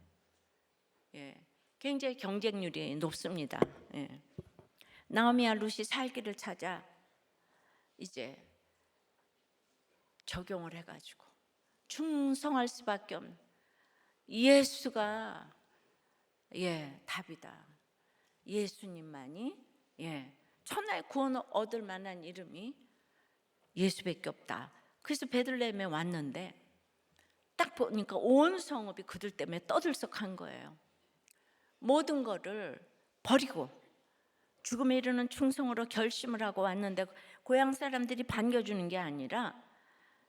예, 굉장히 경쟁률이 높습니다. 예. 나오미와 룻이 살 길을 찾아 이제 적용을 해가지고 충성할 수밖에 없는 예수가 답이다. 예수님만이 천하의 구원을 얻을 만한 이름이 예수밖에 없다. 그래서 베들레헴에 왔는데 딱 보니까 온 성읍이 그들 때문에 떠들썩한 거예요. 모든 거를 버리고 죽음에 이르는 충성으로 결심을 하고 왔는데 고향 사람들이 반겨주는 게 아니라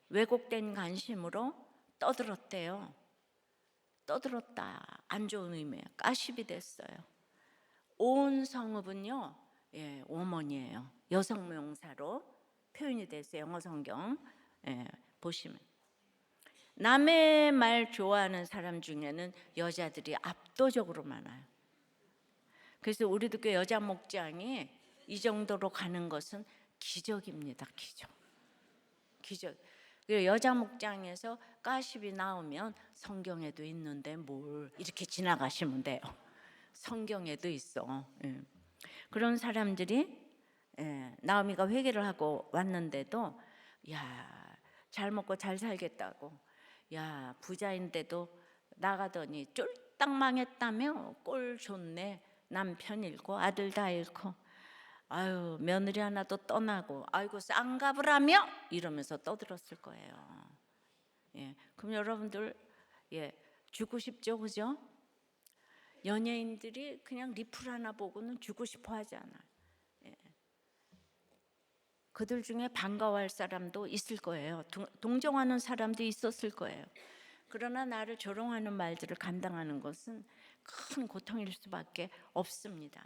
왜곡된 관심으로 떠들었대요. 떠들었다. 안 좋은 의미예요. 가십이 됐어요. 온 성읍은요, 오먼이에요. 여성 명사로 표현이 됐어요. 영어 성경 보시면 남의 말 좋아하는 사람 중에는 여자들이 압도적으로 많아요. 그래서 우리도 그 여자 목장이 이 정도로 가는 것은 기적입니다. 기적. 여자 목장에서 가십이 나오면 성경에도 있는데 뭘 이렇게 지나가시면 돼요. 성경에도 있어. 그런 사람들이 나오미가 회개를 하고 왔는데도 잘 먹고 잘 살겠다고 부자인데도 나가더니 쫄딱 망했다며 꼴 좋네. 남편 잃고 아들 다 잃고 아유 며느리 하나도 떠나고 아이고 쌍갑을 하며 이러면서 떠들었을 거예요. 그럼 여러분들 죽고 싶죠, 그죠? 연예인들이 그냥 리플 하나 보고는 죽고 싶어 하잖아. 그들 중에 반가워할 사람도 있을 거예요. 동정하는 사람도 있었을 거예요. 그러나 나를 조롱하는 말들을 감당하는 것은 큰 고통일 수밖에 없습니다.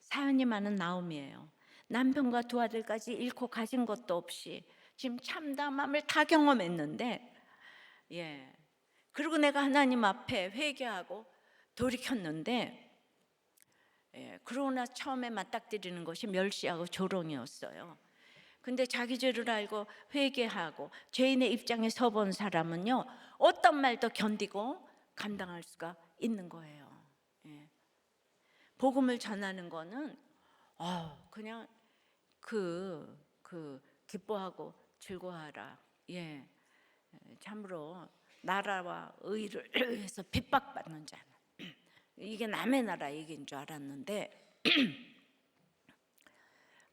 사연이 많은 나오미예요. 남편과 두 아들까지 잃고 가진 것도 없이 지금 참담함을 다 경험했는데 그리고 내가 하나님 앞에 회개하고 돌이켰는데 그러나 처음에 맞닥뜨리는 것이 멸시하고 조롱이었어요. 근데 자기 죄를 알고 회개하고 죄인의 입장에 서본 사람은요 어떤 말도 견디고 감당할 수가 있는 거예요. 복음을 전하는 거는 그냥 기뻐하고 즐거워하라. 참으로 나라와 의를 위해서 핍박받는 자는 이게 남의 나라 얘기인 줄 알았는데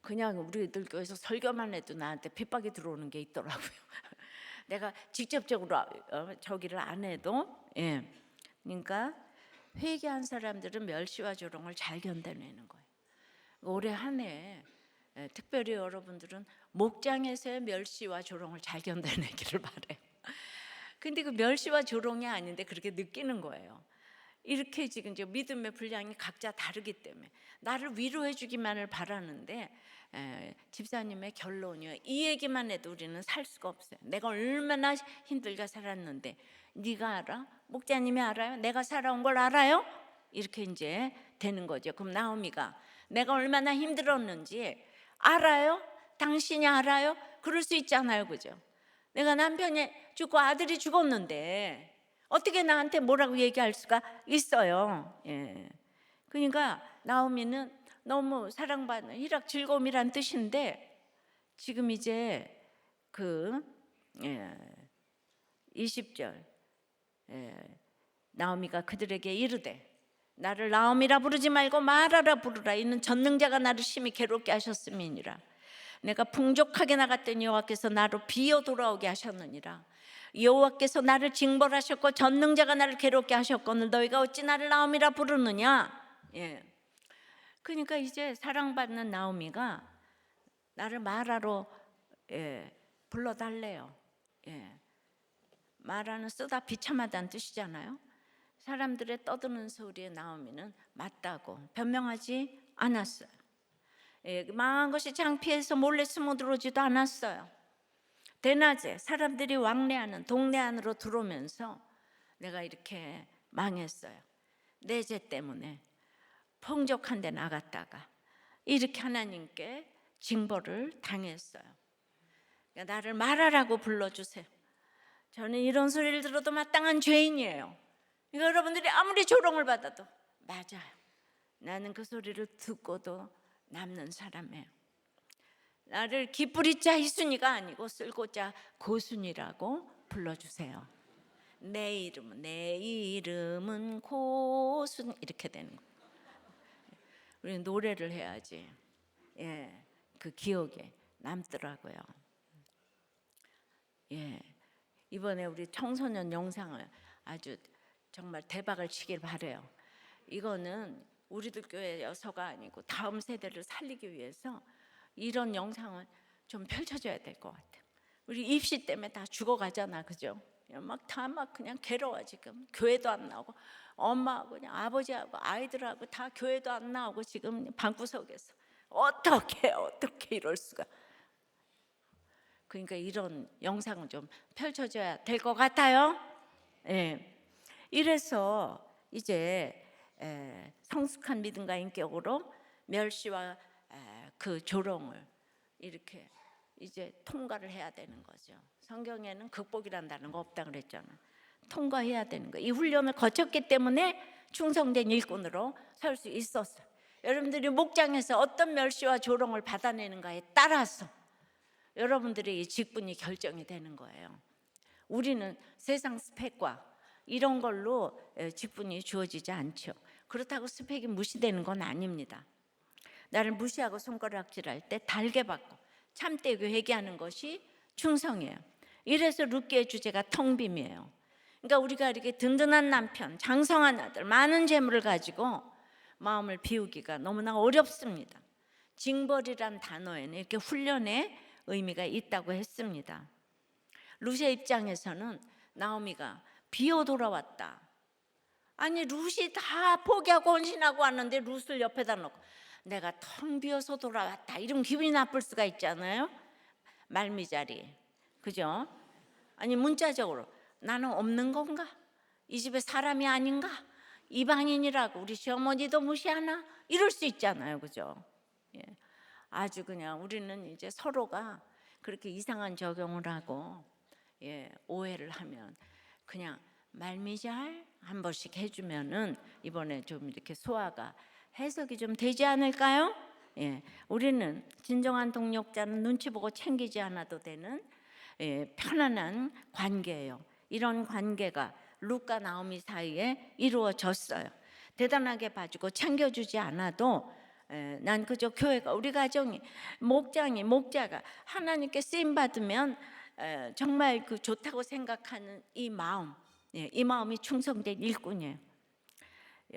그냥 우리들 교회에서 설교만 해도 나한테 핍박이 들어오는 게 있더라고요. 내가 직접적으로 저기를 안 해도 그러니까 회개한 사람들은 멸시와 조롱을 잘 견뎌내는 거예요. 올해 한 해 특별히 여러분들은 목장에서의 멸시와 조롱을 잘 견뎌내기를 바래요. 근데 그 멸시와 조롱이 아닌데 그렇게 느끼는 거예요. 이렇게 지금 이제 믿음의 분량이 각자 다르기 때문에 나를 위로해 주기만을 바라는데 집사님의 결론이요. 이 얘기만 해도 우리는 살 수가 없어요. 내가 얼마나 힘들게 살았는데 네가 알아? 목자님이 알아요? 내가 살아온 걸 알아요? 이렇게 이제 되는 거죠. 그럼 나오미가 내가 얼마나 힘들었는지 알아요? 당신이 알아요? 그럴 수 있잖아요, 그죠? 내가 남편이 죽고 아들이 죽었는데 어떻게 나한테 뭐라고 얘기할 수가 있어요? 예. 그러니까 나오미는 너무 사랑받는 희락 즐거움이란 뜻인데 지금 이제 그 20절 나오미가 그들에게 이르되 나를 나오미라 부르지 말고 마라라 부르라. 이는 전능자가 나를 심히 괴롭게 하셨음이니라. 내가 풍족하게 나갔더니 여호와께서 나로 비어 돌아오게 하셨느니라. 여호와께서 나를 징벌하셨고 전능자가 나를 괴롭게 하셨거늘 너희가 어찌 나를 나오미라 부르느냐. 그러니까 이제 사랑받는 나오미가 나를 마라로 불러달래요. 마라는 쓰다 비참하다는 뜻이잖아요. 사람들의 떠드는 소리에 나오미는 맞다고 변명하지 않았어요. 망한 것이 창피해서 몰래 숨어 들어오지도 않았어요. 대낮에 사람들이 왕래하는 동네 안으로 들어오면서 내가 이렇게 망했어요. 내 죄 때문에 풍족한 데 나갔다가 이렇게 하나님께 징벌을 당했어요. 그러니까 나를 말하라고 불러주세요. 저는 이런 소리를 들어도 마땅한 죄인이에요. 그러니까 여러분들이 아무리 조롱을 받아도 맞아요. 나는 그 소리를 듣고도 남는 사람이에요. 나를 기쁘리자 이순이가 아니고 쓸고자 고순이라고 불러주세요. 내 이름은 고순 이렇게 되는 거예요. 우리는 노래를 해야지 그 기억에 남더라고요. 이번에 우리 청소년 영상을 아주 정말 대박을 치길 바래요. 이거는 우리들 교회여서가 아니고 다음 세대를 살리기 위해서 이런 영상을 좀 펼쳐줘야 될 것 같아요. 우리 입시 때문에 다 죽어가잖아, 그죠? 막 그냥 괴로워. 지금 교회도 안 나오고 엄마하고 그냥 아버지하고 아이들하고 다 교회도 안 나오고 지금 방구석에서 어떻게 이럴 수가. 그러니까 이런 영상을 좀 펼쳐줘야 될 것 같아요. 이래서 이제 성숙한 믿음과 인격으로 멸시와 그 조롱을 이렇게 이제 통과를 해야 되는 거죠. 성경에는 극복이란다는 거 없다 그랬잖아. 통과해야 되는 거. 이 훈련을 거쳤기 때문에 충성된 일꾼으로 설 수 있었어요. 여러분들이 목장에서 어떤 멸시와 조롱을 받아내는가에 따라서 여러분들의 이 직분이 결정이 되는 거예요. 우리는 세상 스펙과 이런 걸로 직분이 주어지지 않죠. 그렇다고 스펙이 무시되는 건 아닙니다. 나를 무시하고 손가락질할 때 달게 받고 참되고 회개하는 것이 충성이에요. 이래서 룻기의 주제가 텅빔이에요. 그러니까 우리가 이렇게 든든한 남편, 장성한 아들, 많은 재물을 가지고 마음을 비우기가 너무나 어렵습니다. 징벌이란 단어에는 이렇게 훈련의 의미가 있다고 했습니다. 룻의 입장에서는 나오미가 비어 돌아왔다. 아니 룻이 다 포기하고 헌신하고 왔는데 룻을 옆에다 놓고 내가 텅 비어서 돌아왔다 이런 기분이 나쁠 수가 있잖아요. 말미잘이 그죠? 아니 문자적으로 나는 없는 건가? 이 집에 사람이 아닌가? 이방인이라고 우리 시어머니도 무시하나? 이럴 수 있잖아요, 그죠? 아주 그냥 우리는 이제 서로가 그렇게 이상한 적용을 하고 오해를 하면 그냥 말미잘 한 번씩 해주면은 이번에 좀 이렇게 소화가 해석이 좀 되지 않을까요? 우리는 진정한 동력자는 눈치 보고 챙기지 않아도 되는 편안한 관계예요. 이런 관계가 룻과 나오미 사이에 이루어졌어요. 대단하게 봐주고 챙겨주지 않아도 난 그저 교회가 우리 가정이 목자가 하나님께 쓰임 받으면 정말 그 좋다고 생각하는 이 마음, 이 마음이 충성된 일꾼이에요.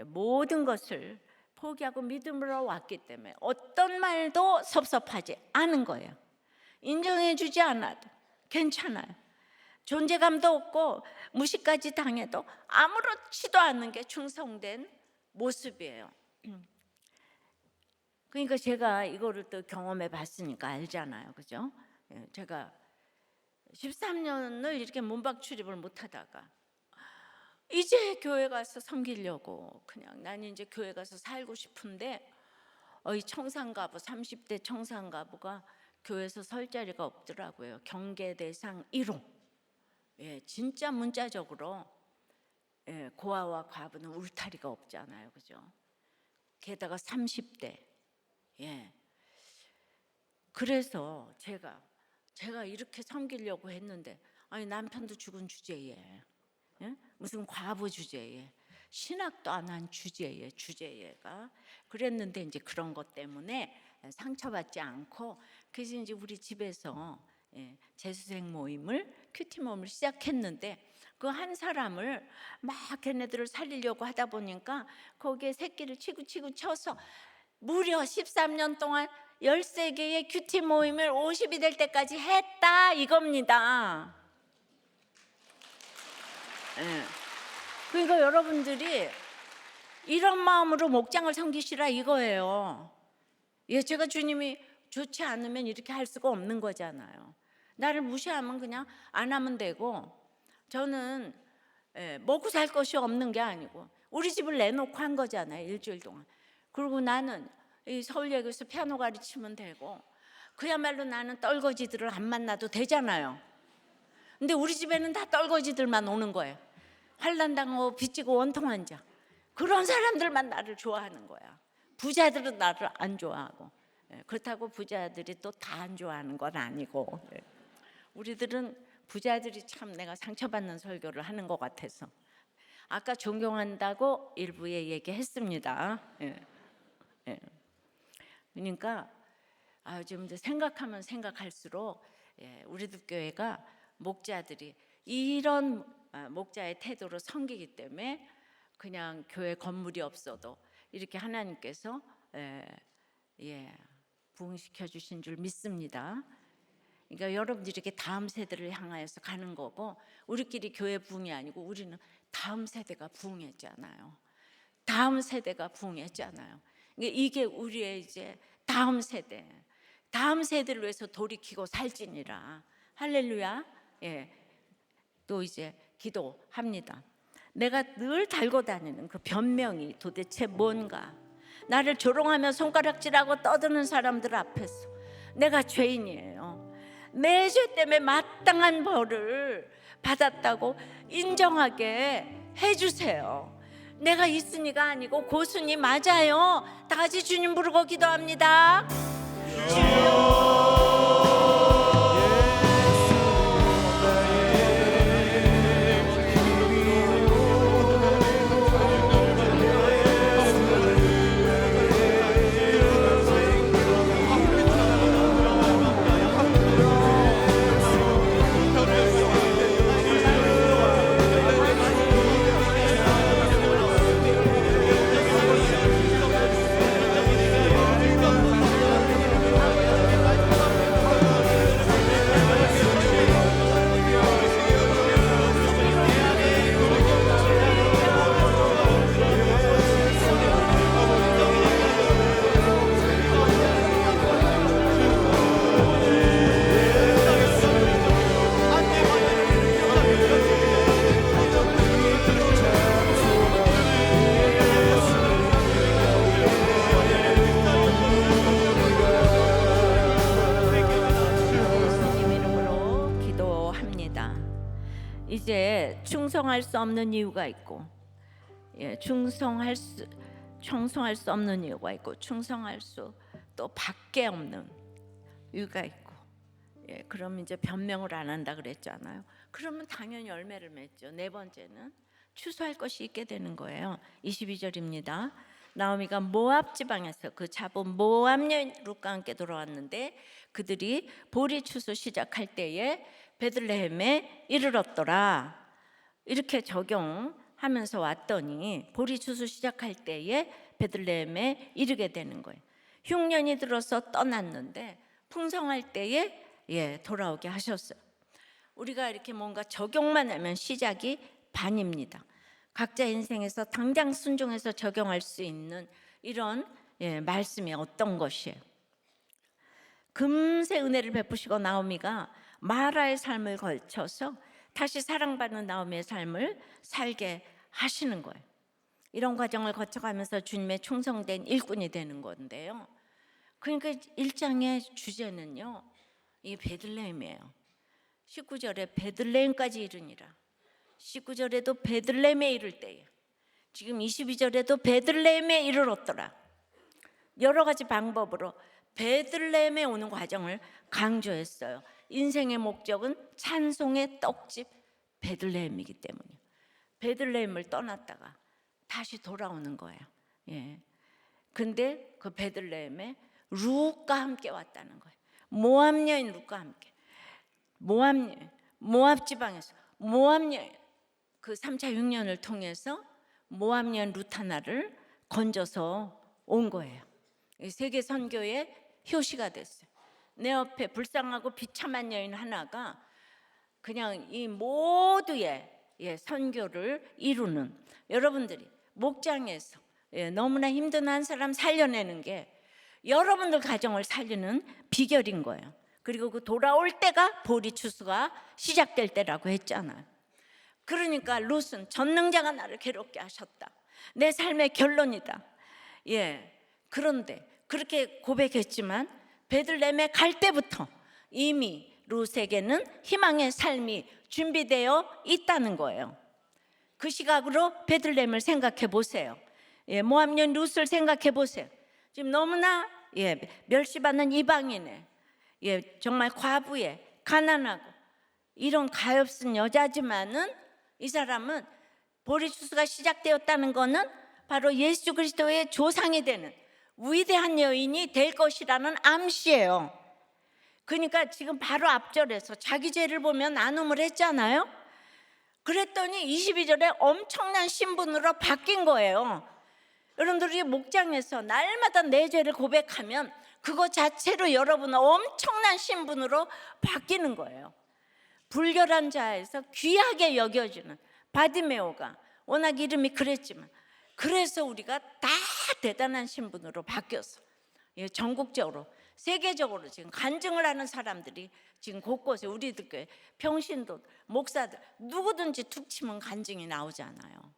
모든 것을 포기하고 믿음으로 왔기 때문에 어떤 말도 섭섭하지 않은 거예요. 인정해주지 않아도 괜찮아요. 존재감도 없고 무시까지 당해도 아무렇지도 않은 게 충성된 모습이에요. 그러니까 제가 이거를 또 경험해 봤으니까 알잖아요. 그죠? 예, 제가 13년을 이렇게 문박 출입을 못 하다가 이제 교회 가서 섬기려고, 그냥 난 이제 교회 가서 살고 싶은데 이 청산가부, 30대 청산가부가 교회에서 설 자리가 없더라고요. 경계 대상 1호. 예, 진짜 문자적으로, 예, 고아와 과부는 울타리가 없잖아요. 그죠? 게다가 30대. 예. 그래서 제가 이렇게 섬기려고 했는데, 아니 남편도 죽은 주제에, 예? 무슨 과부 주제에, 신학도 안 한 주제에가 그랬는데, 이제 그런 것 때문에 상처받지 않고, 그래서 이제 우리 집에서, 예, 재수생 모임을, 큐티 모임을 시작했는데, 그 한 사람을 막 걔네들을 살리려고 하다 보니까 거기에 새끼를 치고 쳐서 무려 13년 동안 13개의 큐티 모임을 50이 될 때까지 했다, 이겁니다. 예. 그러니까 여러분들이 이런 마음으로 목장을 섬기시라 이거예요. 예, 제가 주님이 좋지 않으면 이렇게 할 수가 없는 거잖아요. 나를 무시하면 그냥 안 하면 되고, 저는, 예, 먹고 살 것이 없는 게 아니고 우리 집을 내놓고 한 거잖아요, 일주일 동안. 그리고 나는 이 서울예교에서 피아노 가르치면 되고, 그야말로 나는 떨거지들을 안 만나도 되잖아요. 근데 우리 집에는 다 떨거지들만 오는 거예요. 환난당하고 빚지고 원통한 자, 그런 사람들만 나를 좋아하는 거야. 부자들은 나를 안 좋아하고. 예, 그렇다고 부자들이 또 다 안 좋아하는 건 아니고. 예. 우리들은 부자들이 참 내가 상처받는 설교를 하는 것 같아서 아까 존경한다고 일부에 얘기했습니다. 예. 예. 그러니까 좀 생각하면 생각할수록, 예, 우리들 교회가 목자들이 이런 목자의 태도로 섬기기 때문에 그냥 교회 건물이 없어도 이렇게 하나님께서, 예, 부흥시켜 주신 줄 믿습니다. 그러니까 여러분들이 이렇게 다음 세대를 향하여서 가는 거고, 우리끼리 교회 부흥이 아니고 우리는 다음 세대가 부흥했잖아요. 다음 세대가 부흥했잖아요. 그러니까 이게 우리의 이제 다음 세대를 위해서 돌이키고 살지니라. 할렐루야. 예, 또 이제 기도합니다. 내가 늘 달고 다니는 그 변명이 도대체 뭔가. 나를 조롱하며 손가락질하고 떠드는 사람들 앞에서 내가 죄인이에요, 내 죄 때문에 마땅한 벌을 받았다고 인정하게 해주세요. 내가 이순이가 아니고 고순이 맞아요. 다 같이 주님 부르고 기도합니다. 주여, 이제 충성할 수 없는 이유가 있고, 예, 충성할 수 없는 이유가 있고, 충성할 수 또 밖에 없는 이유가 있고, 예, 그럼 이제 변명을 안 한다 그랬잖아요. 그러면 당연히 열매를 맺죠. 네 번째는 추수할 것이 있게 되는 거예요. 22절입니다. 나오미가 모압 지방에서 그 잡은 모압 여인 룻과 함께 돌아왔는데 그들이 보리 추수 시작할 때에 베들레헴에 이르렀더라. 이렇게 적용하면서 왔더니 보리 추수 시작할 때에 베들레헴에 이르게 되는 거예요. 흉년이 들어서 떠났는데 풍성할 때에, 예, 돌아오게 하셨어요. 우리가 이렇게 뭔가 적용만 하면 시작이 반입니다. 각자 인생에서 당장 순종해서 적용할 수 있는 이런, 말씀이 어떤 것이에요. 금세 은혜를 베푸시고 나오미가 마라의 삶을 거쳐서 다시 사랑받는 나오미의 삶을 살게 하시는 거예요. 이런 과정을 거쳐가면서 주님의 충성된 일꾼이 되는 건데요. 그러니까 1장의 주제는요, 이 베들레헴이에요. 19절에 베들레헴까지 이르니라. 19절에도 베들레헴에 이를 때에, 지금 22절에도 베들레헴에 이르렀더라. 여러 가지 방법으로 베들레헴에 오는 과정을 강조했어요. 인생의 목적은 찬송의 떡집 베들레헴이기 때문이에요. 베들레헴을 떠났다가 다시 돌아오는 거예요. 근데 그 베들레헴에 룻과 함께 왔다는 거예요. 모압 여인 룻과 함께. 모압 지방에서 모압 여인, 그 3차 흉년을 통해서 모압 여인 룻 하나를 건져서 온 거예요. 세계 선교의 효시가 됐어요. 내 옆에 불쌍하고 비참한 여인 하나가 그냥 이 모두의 선교를 이루는, 여러분들이 목장에서 너무나 힘든 한 사람 살려내는 게 여러분들 가정을 살리는 비결인 거예요. 그리고 그 돌아올 때가 보리 추수가 시작될 때라고 했잖아요. 그러니까 룻은 전능자가 나를 괴롭게 하셨다, 내 삶의 결론이다. 그런데 그렇게 고백했지만 베들레헴에 갈 때부터 이미 룻에게는 희망의 삶이 준비되어 있다는 거예요. 그 시각으로 베들레헴을 생각해 보세요. 모압 여인 룻을 생각해 보세요. 지금 너무나 멸시받는 이방인에, 정말 과부에 가난하고 이런 가엾은 여자지만은 이 사람은 보리 추수가 시작되었다는 것은 바로 예수 그리스도의 조상이 되는 위대한 여인이 될 것이라는 암시예요. 그러니까 지금 바로 앞절에서 자기 죄를 보며 나눔을 했잖아요. 그랬더니 22절에 엄청난 신분으로 바뀐 거예요. 여러분들이 목장에서 날마다 내 죄를 고백하면 그거 자체로 여러분은 엄청난 신분으로 바뀌는 거예요. 불결한 자에서 귀하게 여겨지는 바디메오가 워낙 이름이 그랬지만, 그래서 우리가 다 대단한 신분으로 바뀌었어. 전국적으로 세계적으로 지금 간증을 하는 사람들이 지금 곳곳에 우리들 교회 평신도 목사들 누구든지 툭 치면 간증이 나오잖아요.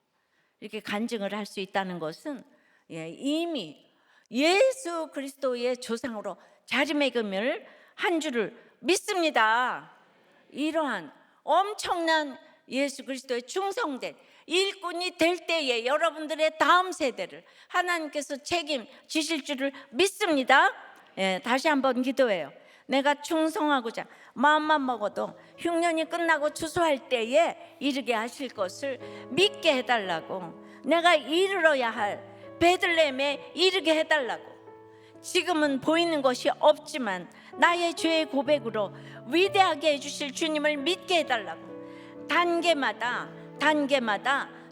이렇게 간증을 할 수 있다는 것은 이미 예수 그리스도의 조상으로 자리매김을 한 줄을 믿습니다. 이러한 엄청난 예수 그리스도의 충성된 일꾼이 될 때에 여러분들의 다음 세대를 하나님께서 책임지실 줄을 믿습니다. 다시 한번 기도해요. 내가 충성하고자 마음만 먹어도 흉년이 끝나고 추수할 때에 이르게 하실 것을 믿게 해달라고, 내가 이르러야 할 베들레헴에 이르게 해달라고. 지금은 보이는 것이 없지만 나의 죄의 고백으로 위대하게 해주실 주님을 믿게 해달라고, 단계마다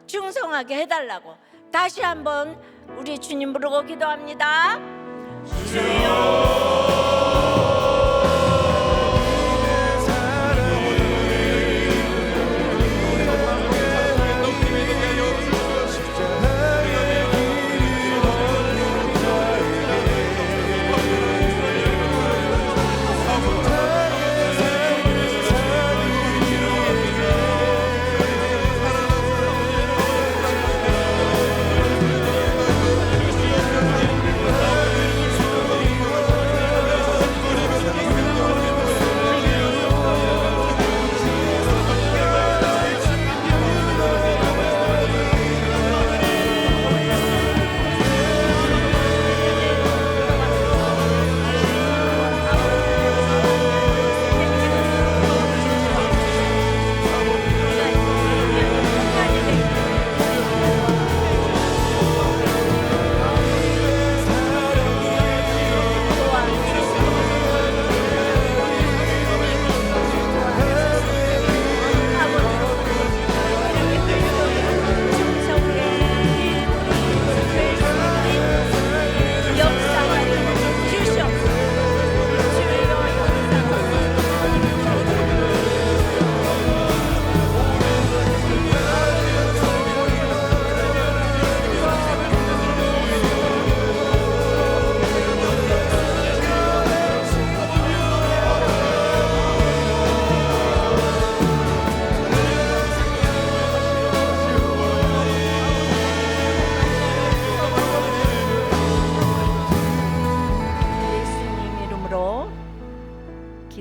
충성하게 해달라고 다시 한번 우리 주님 부르고 기도합니다. 주여.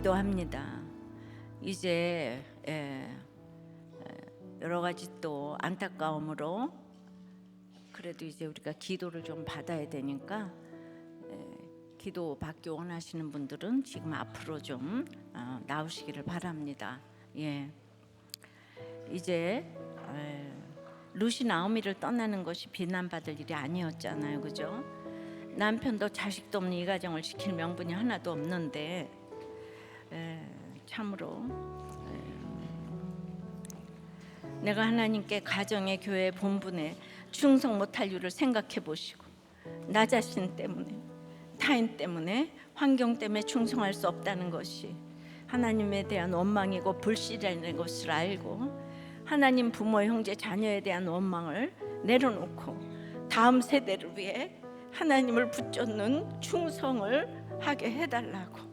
기도합니다. 이제 여러 가지 또 안타까움으로 그래도 이제 우리가 기도를 좀 받아야 되니까 기도 받기 원하시는 분들은 지금 앞으로 좀 나오시기를 바랍니다. 예, 이제 루시 나오미를 떠나는 것이 비난받을 일이 아니었잖아요, 그죠? 남편도 자식도 없는 이 가정을 지킬 명분이 하나도 없는데 참으로 내가 하나님께 가정의 교회 본분에 충성 못할 이유를 생각해 보시고 나 자신 때문에 타인 때문에 환경 때문에 충성할 수 없다는 것이 하나님에 대한 원망이고 불신이라는 것을 알고 하나님 부모 형제 자녀에 대한 원망을 내려놓고 다음 세대를 위해 하나님을 붙잡는 충성을 하게 해달라고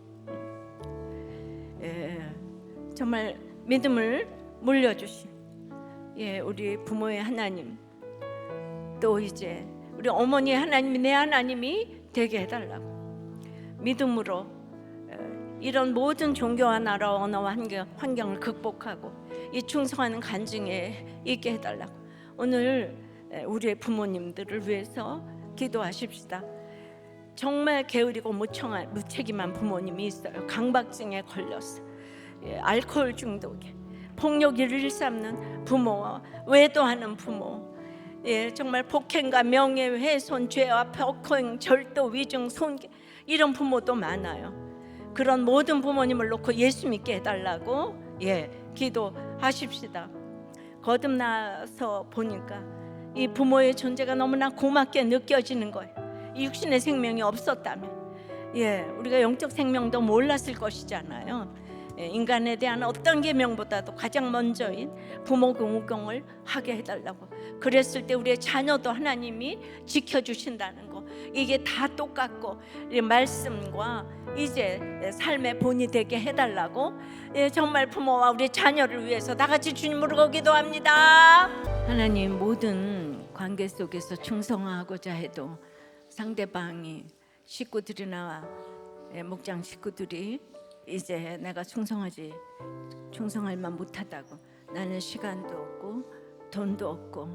정말 믿음을 물려주신 우리 부모의 하나님 또 이제 우리 어머니의 하나님이 내 하나님이 되게 해달라고 믿음으로 이런 모든 종교와 나라 언어와 환경을 극복하고 이 충성하는 간증에 있게 해달라고 오늘 우리의 부모님들을 위해서 기도하십시다. 정말 게으르고 무책임한 부모님이 있어요. 강박증에 걸렸어. 알코올 중독에 폭력을 일삼는 부모와 외도하는 부모, 정말 폭행과 명예훼손, 죄와 폭행, 절도, 위증, 손괴 이런 부모도 많아요. 그런 모든 부모님을 놓고 예수 믿게 해달라고 기도하십시다. 거듭나서 보니까 이 부모의 존재가 너무나 고맙게 느껴지는 거예요. 이 육신의 생명이 없었다면 우리가 영적 생명도 몰랐을 것이잖아요. 인간에 대한 어떤 계명보다도 가장 먼저인 부모 공경을 하게 해달라고. 그랬을 때 우리의 자녀도 하나님이 지켜주신다는 거, 이게 다 똑같고 말씀과 이제 삶의 본이 되게 해달라고 정말 부모와 우리 자녀를 위해서 다 같이 주님으로 기도합니다. 하나님, 모든 관계 속에서 충성하고자 해도 상대방이 식구들이나 목장 식구들이 이제 내가 충성할 만 못하다고, 나는 시간도 없고 돈도 없고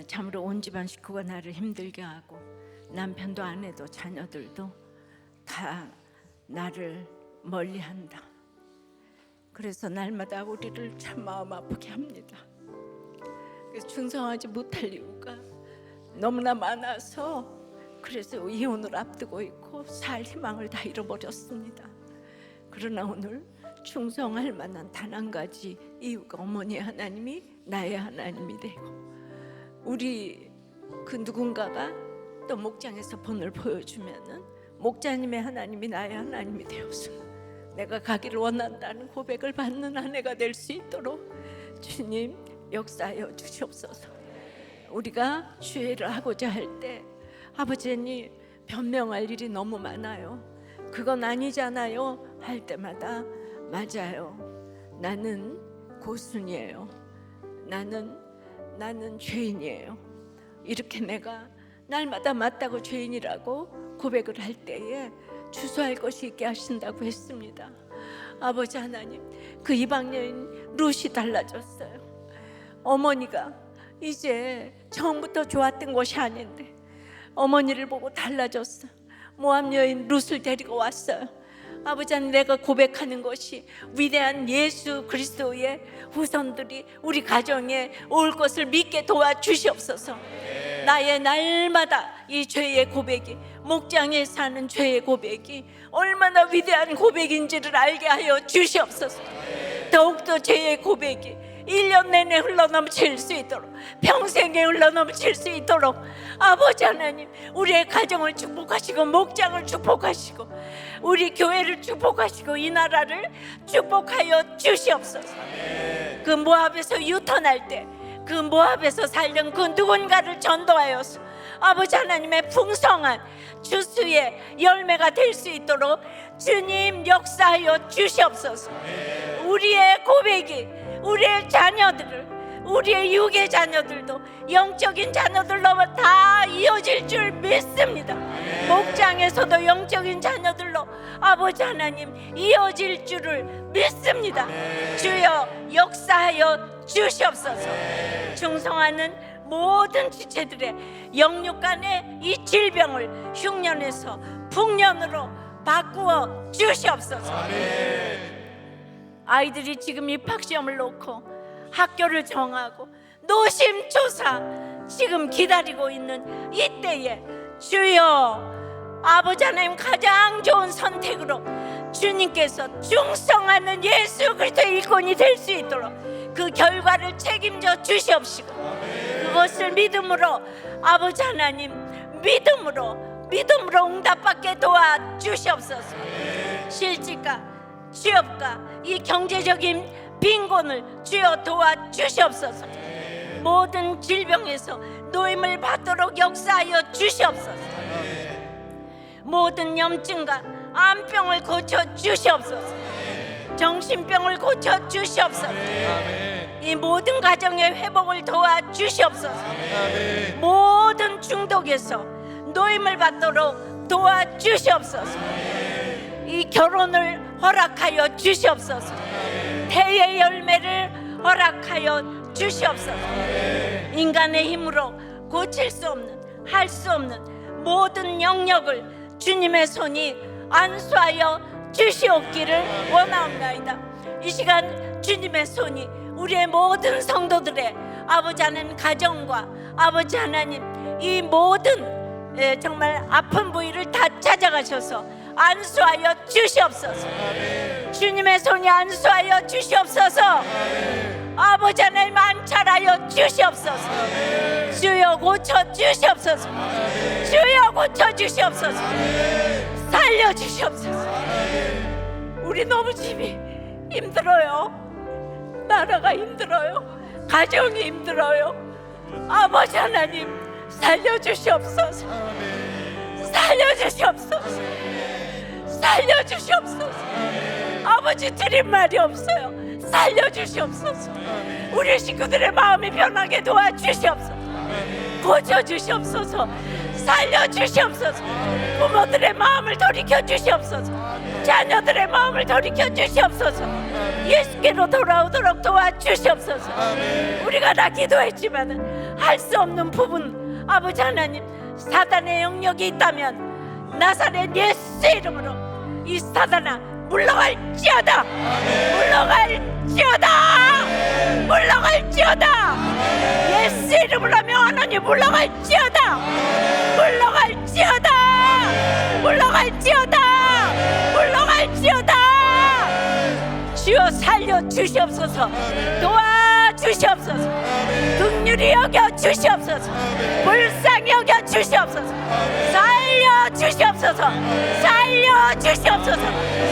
참으로 온 집안 식구가 나를 힘들게 하고 남편도 아내도 자녀들도 다 나를 멀리한다. 그래서 날마다 우리를 참 마음 아프게 합니다. 그래서 충성하지 못할 이유가 너무나 많아서 그래서 이혼을 앞두고 있고 살 희망을 다 잃어버렸습니다. 그러나 오늘 충성할 만한 단 한 가지 이유가 어머니의 하나님이 나의 하나님이 되고 우리 그 누군가가 또 목장에서 본을 보여주면은 목자님의 하나님이 나의 하나님이 되어서 내가 가기를 원한다는 고백을 받는 아내가 될 수 있도록 주님 역사하여 주시옵소서. 우리가 주의를 하고자 할 때 아버지님 변명할 일이 너무 많아요. 그건 아니잖아요 할 때마다 맞아요. 나는 고순이에요. 나는 죄인이에요. 이렇게 내가 날마다 맞다고 죄인이라고 고백을 할 때에 주소할 것이 있게 하신다고 했습니다. 아버지 하나님, 그 이방 여인 룻이 달라졌어요. 어머니가 이제 처음부터 좋았던 것이 아닌데 어머니를 보고 달라졌어. 모압 여인 룻을 데리고 왔어요. 아버지 하나님, 내가 고백하는 것이 위대한 예수 그리스도의 후손들이 우리 가정에 올 것을 믿게 도와주시옵소서. 나의 날마다 이 죄의 고백이, 목장에 사는 죄의 고백이 얼마나 위대한 고백인지를 알게 하여 주시옵소서. 더욱더 죄의 고백이 1년 내내 흘러넘칠 수 있도록, 평생에 흘러넘칠 수 있도록 아버지 하나님, 우리의 가정을 축복하시고 목장을 축복하시고 우리 교회를 축복하시고 이 나라를 축복하여 주시옵소서. 그 모압에서 유턴할 때 그 모압에서 살던 그 누군가를 전도하여서 아버지 하나님의 풍성한 주수의 열매가 될 수 있도록 주님 역사하여 주시옵소서. 우리의 고백이 우리의 자녀들을 우리의 육의 자녀들도 영적인 자녀들로 다 이어질 줄 믿습니다. 목장에서도 영적인 자녀들로 아버지 하나님 이어질 줄을 믿습니다. 주여 역사하여 주시옵소서. 충성하는 모든 지체들의 영육 간의 이 질병을 흉년에서 풍년으로 바꾸어 주시옵소서. 아이들이 지금 입학시험을 놓고 학교를 정하고 노심초사 지금 기다리고 있는 이때에 주여 아버지 하나님 가장 좋은 선택으로 주님께서 충성하는 예수 그리스도의 일꾼이 될 수 있도록 그 결과를 책임져 주시옵시고 그것을 믿음으로 아버지 하나님 믿음으로 응답받게 도와주시옵소서. 실직과 취업과 이 경제적인 빈곤을 주여 도와주시옵소서. 모든 질병에서 노임을 받도록 역사하여 주시옵소서. 모든 염증과 암병을 고쳐 주시옵소서. 정신병을 고쳐 주시옵소서. 이 모든 가정의 회복을 도와주시옵소서. 모든 중독에서 노임을 받도록 도와주시옵소서. 이 결혼을 허락하여 주시옵소서. 태의 열매를 허락하여 주시옵소서. 인간의 힘으로 고칠 수 없는 할 수 없는 모든 영역을 주님의 손이 안수하여 주시옵기를 원하옵나이다. 이 시간 주님의 손이 우리의 모든 성도들의 아버지 하나님 가정과 아버지 하나님 이 모든 정말 아픈 부위를 다 찾아가셔서 안수하여 주시옵소서. 주님의 손이 안수하여 주시옵소서. 아버지 하나님 안찰하여 주시옵소서. 주여 고쳐 주시옵소서. 주여 고쳐 주시옵소서. 살려 주시옵소서. 우리 너무 집이 힘들어요. 나라가 힘들어요. 가정이 힘들어요. 아버지 하나님 살려 주시옵소서. 살려 주시옵소서. 살려 주시옵소서. 아버지 드릴 말이 없어요. 살려 주시옵소서. 우리 식구들의 마음이 변하게 도와주시옵소서. 고쳐 주시옵소서. 살려 주시옵소서. 부모들의 마음을 돌이켜 주시옵소서. 자녀들의 마음을 돌이켜 주시옵소서. 예수께로 돌아오도록 도와주시옵소서. 우리가 다 기도했지만 할 수 없는 부분 아버지 하나님 사단의 영역이 있다면 나사렛 예수의 이름으로 이 사단아 물러갈지어다. 물러갈지어다. 물러갈지어다. 예수의 이름으로 명하노니 물러갈지어다. 물러갈지어다. 물러갈지어다. 물러갈지어다. 주여 살려 주시옵소서. 도와주시옵소서. 긍휼히 여겨 주시옵소서. 불쌍히 여겨 주시옵소서. 살려 주시옵소서. 살려 주시옵소서.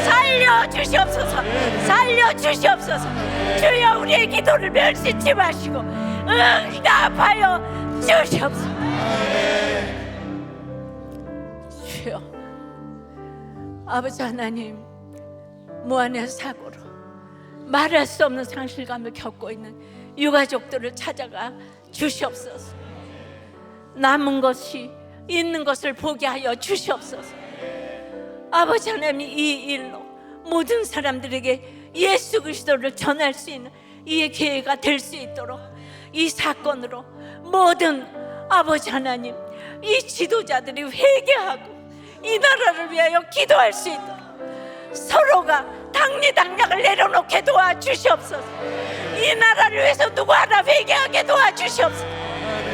살려 주시옵소서. 살려 주시옵소서. 주여 우리의 기도를 멸시치 마시고 응답하여 주시옵소서. 주여 아버지 하나님 무한의 사고로 말할 수 없는 상실감을 겪고 있는 유가족들을 찾아가 주시옵소서. 남은 것이 있는 것을 보게 하여 주시옵소서. 아버지 하나님 이 일로 모든 사람들에게 예수 그리스도를 전할 수 있는 이 기회가 될 수 있도록 이 사건으로 모든 아버지 하나님 이 지도자들이 회개하고 이 나라를 위하여 기도할 수 있도록 서로가 당리당략을 내려놓게 도와주시옵소서. 이 나라를 위해서 누구 하나 회개하게 도와주시옵소서.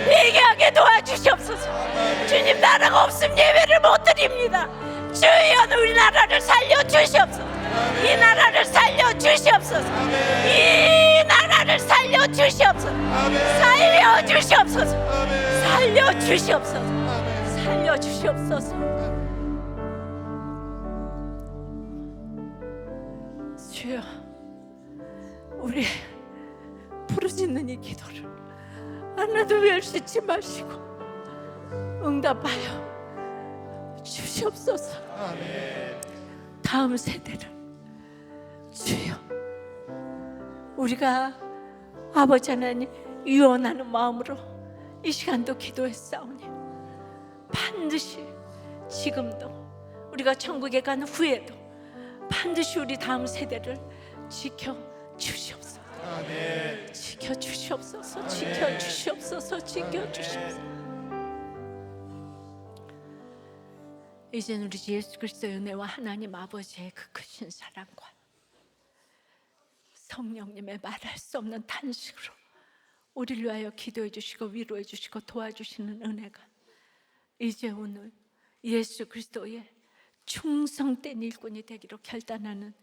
회개하게 도와주시옵소서. 주님 나라가 없으면 예배를 못 드립니다. 주여 우리나라를 살려주시옵소서. 이 나라를 살려주시옵소서. 이 나라를 살려주시옵소서. 살려주시옵소서. 살려주시옵소서. 살려주시옵소서. 주여 우리 부르짖는 이 기도를 하나도 멸시치 마시고 응답하여 주시옵소서. 다음 세대를 주여 우리가 아버지 하나님 유언하는 마음으로 이 시간도 기도했사오니 반드시 지금도 우리가 천국에 간 후에도 반드시 우리 다음 세대를 지켜주시옵소서. 지켜주시옵소서. 지켜주시옵소서. 지켜주시옵소서. 이제는 우리 예수 그리스도의 은혜와 하나님 아버지의 그 크신 사랑과 성령님의 말할 수 없는 탄식으로 우리를 위하여 기도해 주시고 위로해 주시고 도와주시는 은혜가 이제 오늘 예수 그리스도의 충성된 일꾼이 되기로 결단하는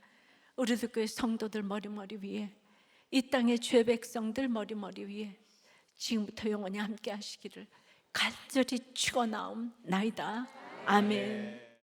우리들 교회 성도들 머리머리 위에, 이 땅의 죄 백성들 머리머리 위에 지금부터 영원히 함께 하시기를 간절히 축원하옵나이다. 아멘.